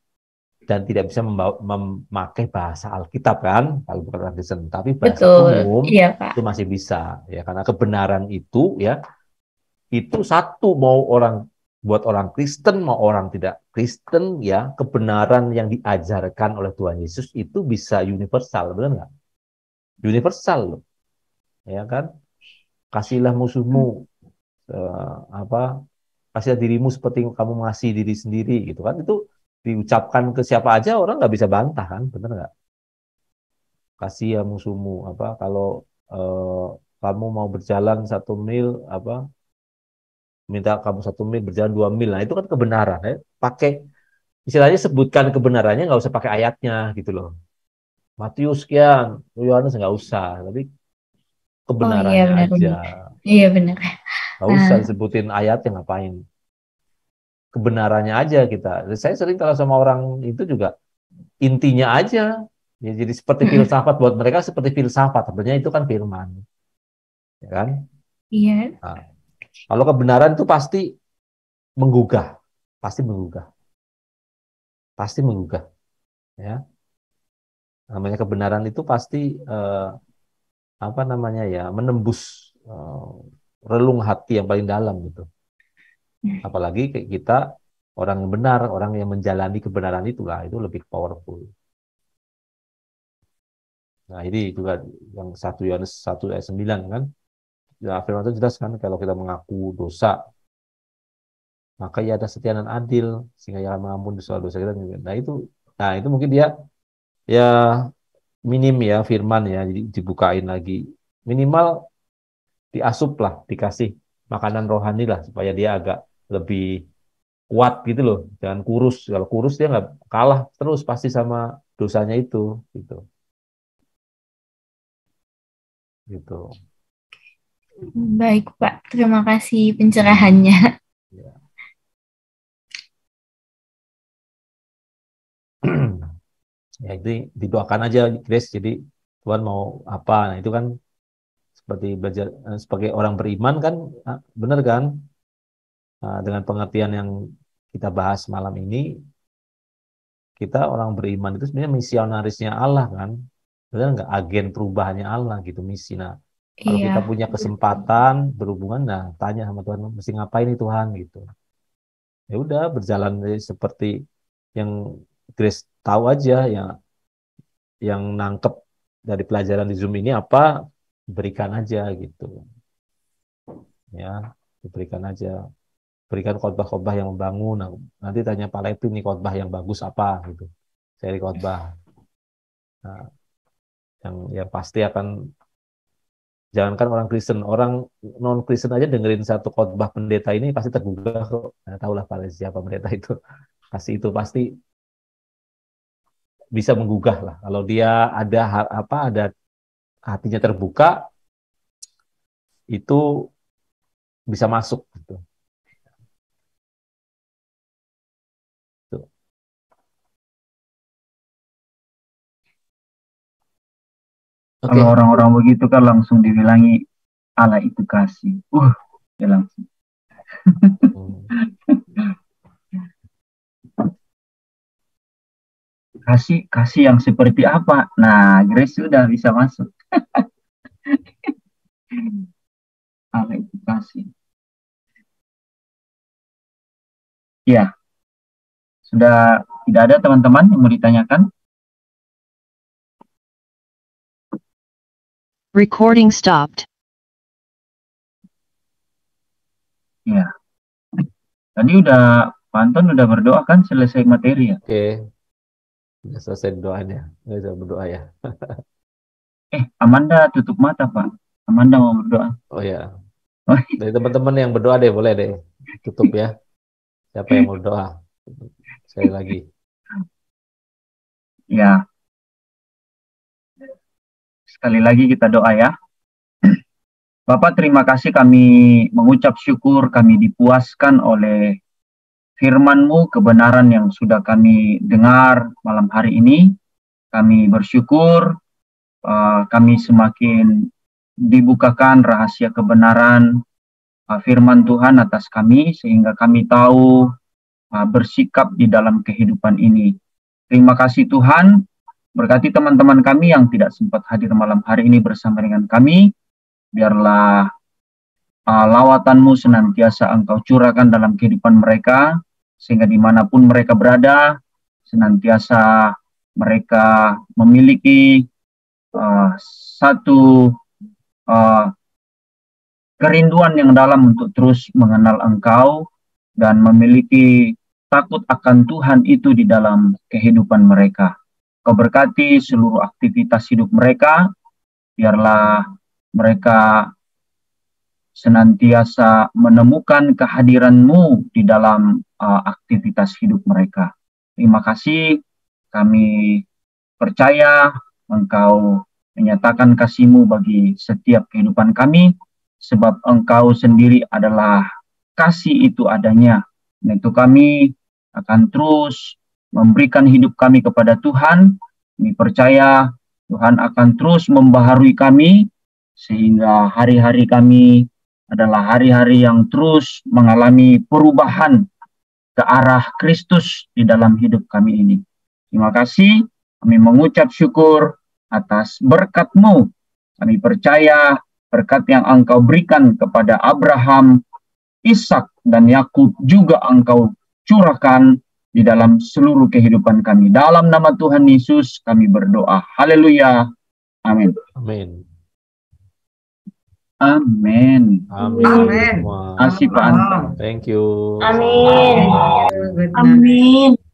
dan tidak bisa memakai bahasa Alkitab kan kalau bukan orang Kristen, tapi bahasa Betul, umum iya Pak. itu masih bisa ya, karena kebenaran itu ya, itu satu, mau buat orang Kristen mau orang tidak Kristen ya, kebenaran yang diajarkan oleh Tuhan Yesus itu bisa universal, benar nggak? Universal loh, ya kan? Kasihlah musuhmu, kasihlah dirimu seperti kamu mengasihi diri sendiri gitu kan, itu diucapkan ke siapa aja orang nggak bisa bantah kan, bener nggak? Kasih ya musuhmu apa kalau kamu mau berjalan 1 mil apa minta kamu 1 mil berjalan 2 mil, nah itu kan kebenaran ya. Pakai istilahnya sebutkan kebenarannya, nggak usah pakai ayatnya gitu loh. Matius sekian, Yohanes nggak usah, tapi Oh iya kebenarannya benar aja. benar. Iya benar. Nggak usah disebutin ayatnya, ngapain. Kebenarannya aja kita. Saya sering kalau sama orang itu juga intinya aja. Ya, jadi seperti filsafat buat mereka, seperti filsafat. Sebenarnya itu kan firman, ya kan? Iya. Nah, kalau kebenaran itu pasti menggugah, pasti menggugah, pasti menggugah. Ya, namanya kebenaran itu pasti apa namanya ya, menembus relung hati yang paling dalam gitu. Apalagi kayak kita orang yang benar, orang yang menjalani kebenaran itulah, itu lebih powerful. Nah, ini juga yang 1 Yohanes 1 ayat 9 kan. Ya, firman itu jelas kan, kalau kita mengaku dosa, maka ia ada setia dan adil sehingga ia akan mengampuni dosa-dosa kita. Nah itu mungkin dia ya minim ya firman ya, jadi dibukain lagi. Minimal diasup lah, dikasih makanan rohani lah supaya dia agak lebih kuat gitu loh. Jangan kurus. Kalau kurus dia nggak, kalah terus pasti sama dosanya itu gitu. Gitu. Baik Pak, terima kasih pencerahannya. Ya. Ya itu didoakan aja Grace. Jadi Tuhan mau apa? Nah itu kan seperti belajar sebagai orang beriman kan, benar kan? Dengan pengertian yang kita bahas malam ini, kita orang beriman itu sebenarnya misionarisnya Allah kan, benar nggak? Agen perubahannya Allah gitu, misi. Nah, kalau Iya. kita punya kesempatan berhubungan, nah tanya sama Tuhan, mesti ngapain nih Tuhan gitu. Ya udah berjalan seperti yang Grace tahu aja, yang nangkep dari pelajaran di Zoom ini apa, berikan aja gitu. Ya, diberikan aja. Berikan khotbah-khotbah yang membangun. Nah, nanti tanya Pak Lepi nih khotbah yang bagus apa gitu. Seri khotbah. Nah, yang pasti akan, jangankan orang Kristen, orang non Kristen aja dengerin satu khotbah pendeta ini pasti tergugah kok. Nah, tahulah Pak Lepi siapa pendeta itu. Pasti itu pasti bisa menggugah lah. Kalau dia ada ada hatinya terbuka, itu bisa masuk gitu. Okay. Kalau orang-orang begitu kan langsung dibilangi Allah itu kasih. Ya langsung. Kasih yang seperti apa? Nah, Grace sudah bisa masuk. Allah itu kasih. Ya, sudah tidak ada teman-teman yang mau ditanyakan? Recording stopped. Ya. Tadi Pak Anton udah berdoa kan selesai materi ya? Oke. Udah selesai doanya. Nggak bisa berdoa ya. Amanda tutup mata Pak. Amanda mau berdoa. Oh ya. Dari teman-teman yang berdoa deh, boleh deh. Tutup ya. Siapa yang mau berdoa? Sekali lagi. Ya. Sekali lagi kita doa ya. Bapak, terima kasih, kami mengucap syukur, kami dipuaskan oleh firman-Mu, kebenaran yang sudah kami dengar malam hari ini. Kami bersyukur, kami semakin dibukakan rahasia kebenaran firman Tuhan atas kami, sehingga kami tahu bersikap di dalam kehidupan ini. Terima kasih Tuhan, berkati teman-teman kami yang tidak sempat hadir malam hari ini bersama dengan kami. Biarlah lawatan-Mu senantiasa Engkau curahkan dalam kehidupan mereka, sehingga dimanapun mereka berada, senantiasa mereka memiliki satu kerinduan yang dalam untuk terus mengenal Engkau, dan memiliki takut akan Tuhan itu di dalam kehidupan mereka. Kau berkati seluruh aktivitas hidup mereka, biarlah mereka senantiasa menemukan kehadiran-Mu di dalam aktivitas hidup mereka. Terima kasih, kami percaya Engkau menyatakan kasih-Mu bagi setiap kehidupan kami, sebab Engkau sendiri adalah kasih itu adanya. Dan itu kami akan terus memberikan hidup kami kepada Tuhan. Kami percaya Tuhan akan terus membaharui kami, sehingga hari-hari kami adalah hari-hari yang terus mengalami perubahan ke arah Kristus di dalam hidup kami ini. Terima kasih, kami mengucap syukur atas berkat-Mu. Kami percaya berkat yang Engkau berikan kepada Abraham, Ishak, dan Yakub juga Engkau curahkan di dalam seluruh kehidupan kami. Dalam nama Tuhan Yesus kami berdoa. Haleluya. Amin. Amin. Amin. Amin. Terima kasih Pak Anta. Thank you. Amin. Amin.